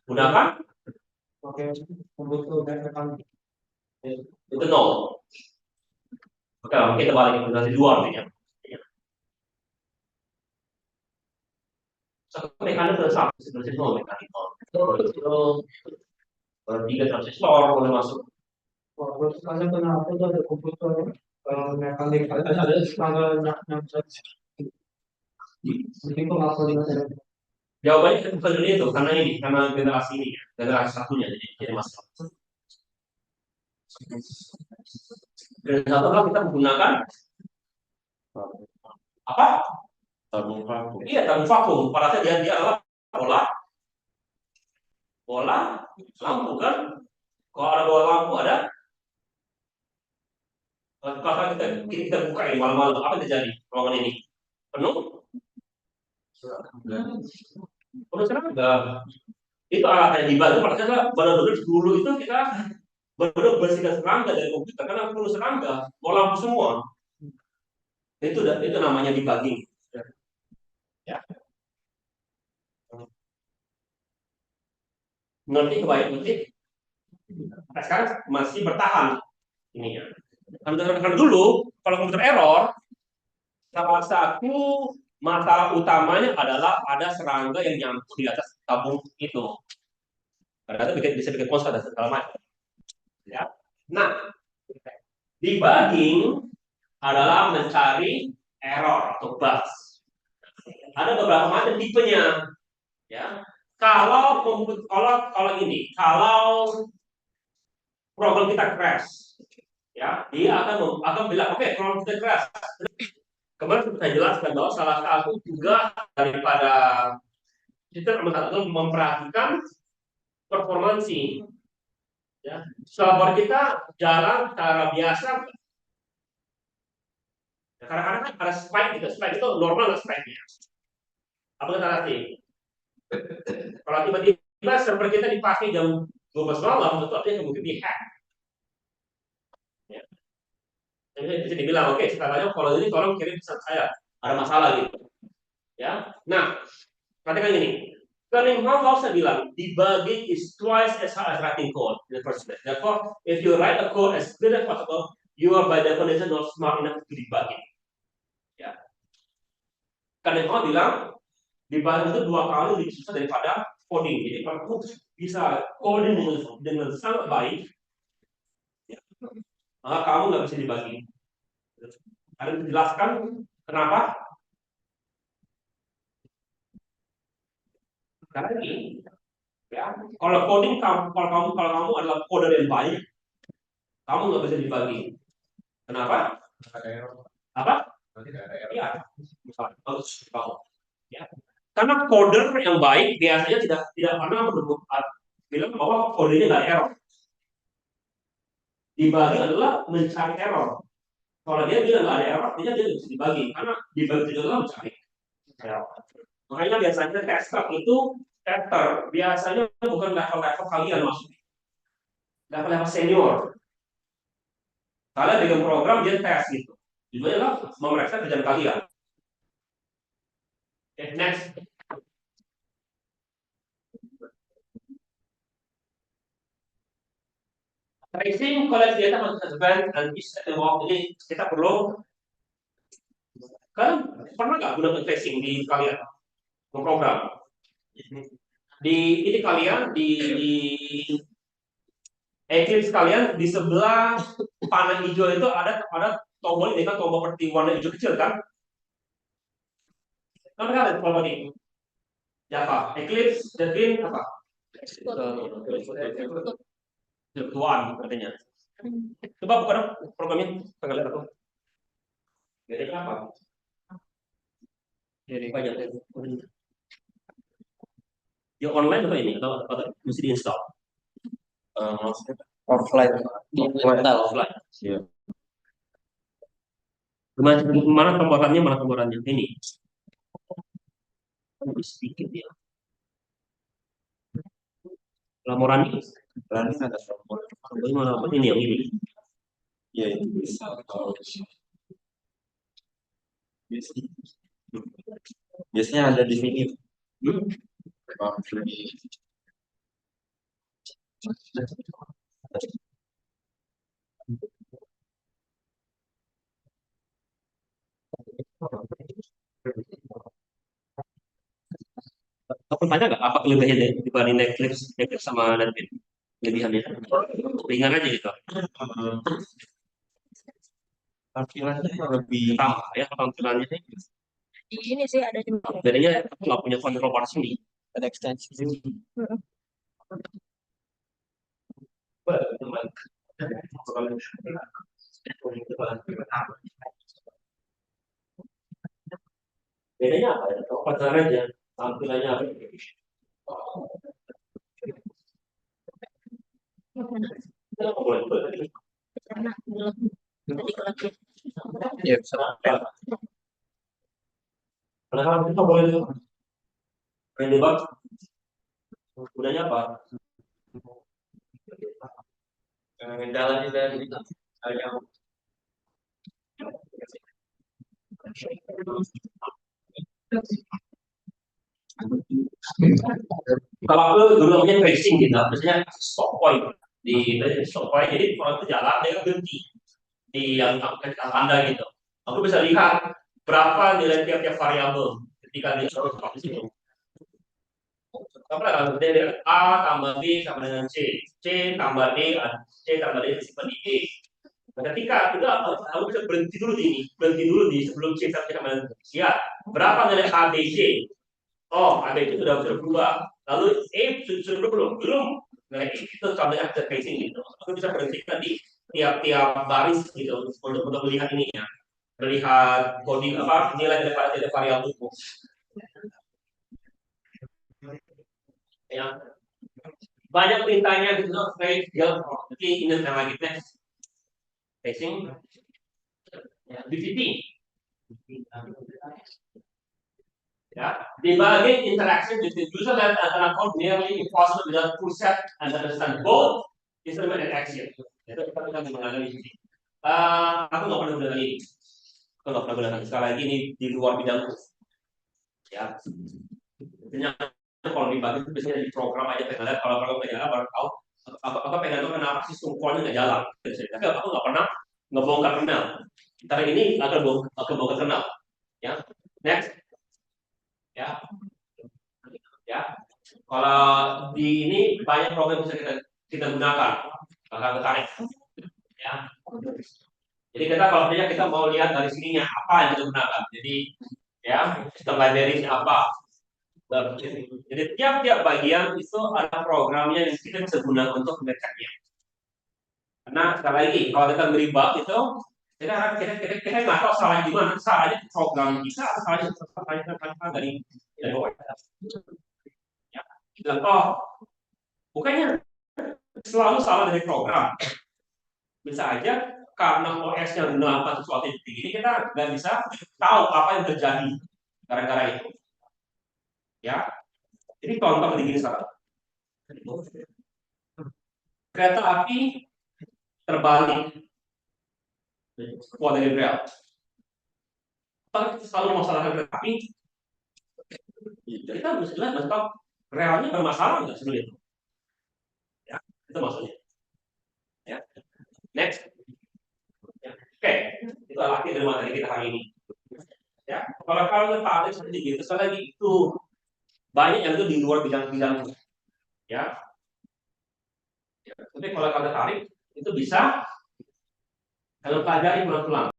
Gunakan pakai komputer dan mekanik. itu nol. Oke, kita balik ke generasi dua artinya. Satu mekanik ke satu, generasi nol mechanical. Kalau tiga transistor boleh masuk. Wah, berarti kalian kenapa tuh ada komputer mekanik? Ada standar yang bisa penting tuh apa dengan Jawabannya bukan dari itu, karena generasi ini, generasi satunya jadi masalah. Generasi satu adalah kita menggunakan apa? Tabung vakum. Iya, tabung vakum. Pada saat dia adalah bola lampu kan? Kalau ada bola lampu ada. Kalau kita buka ini malam-malam, apa yang terjadi ruangan ini? Penuh? Penuh serangga. Itu alat yang dibantu. Pada saat benar-benar dulu itu kita benar-benar bersihkan serangga dari komputer karena penuh serangga, bola lampu semua. Itu namanya debugging. Ya. Ngerti kebaik ngerti? Nah, sekarang masih bertahan ini ya. Karena dulu kalau komputer error, salah satu masalah utamanya adalah ada serangga yang nyangkut di atas tabung itu. Karena itu bisa bikin konslet dan segala macam. Ya. Nah, debugging adalah mencari error atau bugs. Ada beberapa macam tipenya. Ya. Kalau program kita crash, ya, dia akan bilang, oke, program kita crash. Kemarin saya jelaskan bahwa salah satu juga daripada kita memperhatikan performansi. Ya, server kita jalan secara biasa. Ya, kadang-kadang kan ada spike gitu, spike itu normal spike-nya. Apa kita latih? Kalau tiba-tiba server kita dipakai jam 12 malam, tentu artinya mungkin di-hack. Ya. Jadi bisa dibilang, oke, sekarang kalau ini tolong kirim pesan saya, ada masalah gitu. Ya, nah, perhatikan ini. Cunningham also bilang, debugging is twice as hard as writing code in the first place. Therefore, if you write a code as good as possible, you are by definition not smart enough to debug it. Ya. Cunningham bilang, debugging itu 2 kali lebih susah daripada coding. Jadi kalau kamu bisa coding dengan sangat baik, ya, maka kamu nggak bisa debugging. Ada menjelaskan kenapa? Karena ini, ya, kalau kamu adalah coder yang baik, kamu nggak bisa dibagi. Kenapa? Apa? Iya, misalnya bagus kamu. Ya. Karena coder yang baik biasanya tidak pernah menemukan bilang bahwa kodenya nggak error. Dibagi adalah mencari error. Kalau dia bilang nggak ada error, dia bisa dibagi karena dibagi itu adalah mencari error. Makanya biasanya tester biasanya bukan level-level kalian maksudnya. Level-level senior. Kalian dengan program dia tes gitu. Judulnya adalah memeriksa kerjaan kalian. Okay, next. Tracing collect data from event and is involved. Ini kita perlu kan pernah nggak gunakan tracing di kalian program di kalian di Eclipse kalian di sebelah panel hijau itu ada tombol ini kan tombol seperti warna hijau kecil kan? Kan kalian tombol ini Java, Eclipse, Debian apa? Tuan artinya. Coba buka dong programnya, kita lihat aku. Jadi apa? Jadi banyak. Ya online atau ini atau mesti diinstal? Offline. Offline. Ya. Gimana pembuatannya? Mana pembuatannya? Ini. Lebih sedikit ya. Laporan ini, Berarti ada sombong. bagaimana apa ini yang ini? Ya itu bisa. Biasanya ada di sini. Hmm? Memang lebih. Aku tanya nggak apa kelebihannya dibanding Netflix, Netflix sama Netflix? Kelebihannya ringan aja gitu. Tampilannya lebih Sama ya tampilannya sih. Di ini sih ada juga. Bedanya aku nggak punya kontrol pada sini. ada ekstensi. Bedanya apa ya? Kalau pacaran aja tampilannya apa? Karena belum tadi kalau Ya bisa. Karena kita boleh main debat, gunanya apa? Kendalanya dari yang kalau aku dulu namanya tracing gitu, biasanya stop point di stop point, jadi kalau itu jalan dia berhenti di yang tanda gitu. Aku bisa lihat berapa nilai tiap-tiap variabel ketika dia stop di situ. Kalau dia lihat A tambah B sama dengan C, C tambah D, C tambah D disimpan di E. Nah, ketika itu aku bisa berhenti dulu di sebelum C sama dengan ya berapa nilai A, B, C. Oh, A, B itu sudah berubah. Lalu E sudah belum. Nah, itu contohnya tracing gitu. Aku bisa berhentikan di tiap-tiap baris gitu untuk melihat ini ya, melihat coding apa nilai daripada tiap variabel itu. Ya. Banyak perintahnya gitu, kayak dia nanti ingat nama kita tracing ya, DVT. Yeah. Debugging interaction between user and an account nearly impossible without full set and understand both instrument and action. Itu kita mengalami di sini. Aku nggak pernah bilang ini. Aku nggak pernah bilang sekali lagi ini di luar bidang. Ya. Ternyata kalau dibagi itu biasanya di program aja pengen kalau program nggak jalan baru tahu apa pengen tahu kenapa sistem call-nya nggak jalan. Tapi aku nggak pernah ngebongkar kernel. Ntar ini akan bongkar kernel. Ya. Next. Ya kalau di ini banyak program bisa kita gunakan bakal tertarik ya jadi kalau kita mau lihat dari sininya apa yang kita gunakan jadi ya sistem library apa jadi tiap-tiap bagian itu ada programnya yang kita bisa gunakan untuk mengeceknya karena sekali lagi kalau kita beri bug itu kita nggak tahu salahnya di mana salahnya program kita atau salahnya dari OS. Ya. Contoh, bukannya selalu salah dari program. Bisa aja karena OS yang melakukan sesuatu yang begini kita nggak bisa tahu apa yang terjadi gara-gara itu. Ya, jadi contoh begini salah. Kereta api terbalik, kuat dari rel. Kalau kita selalu masalah kereta api, kita harus lihat bahwa relnya bermasalah nggak sebenarnya itu. Ya, itu maksudnya. Ya. Next. Ya. Oke, itu akhir dari materi kita hari ini. Ya, kalau tertarik seperti gitu, sekali lagi itu banyak yang itu di luar bidang-bidang. Ya. Tapi kalau tertarik itu bisa kalau pelajari pelan-pelan.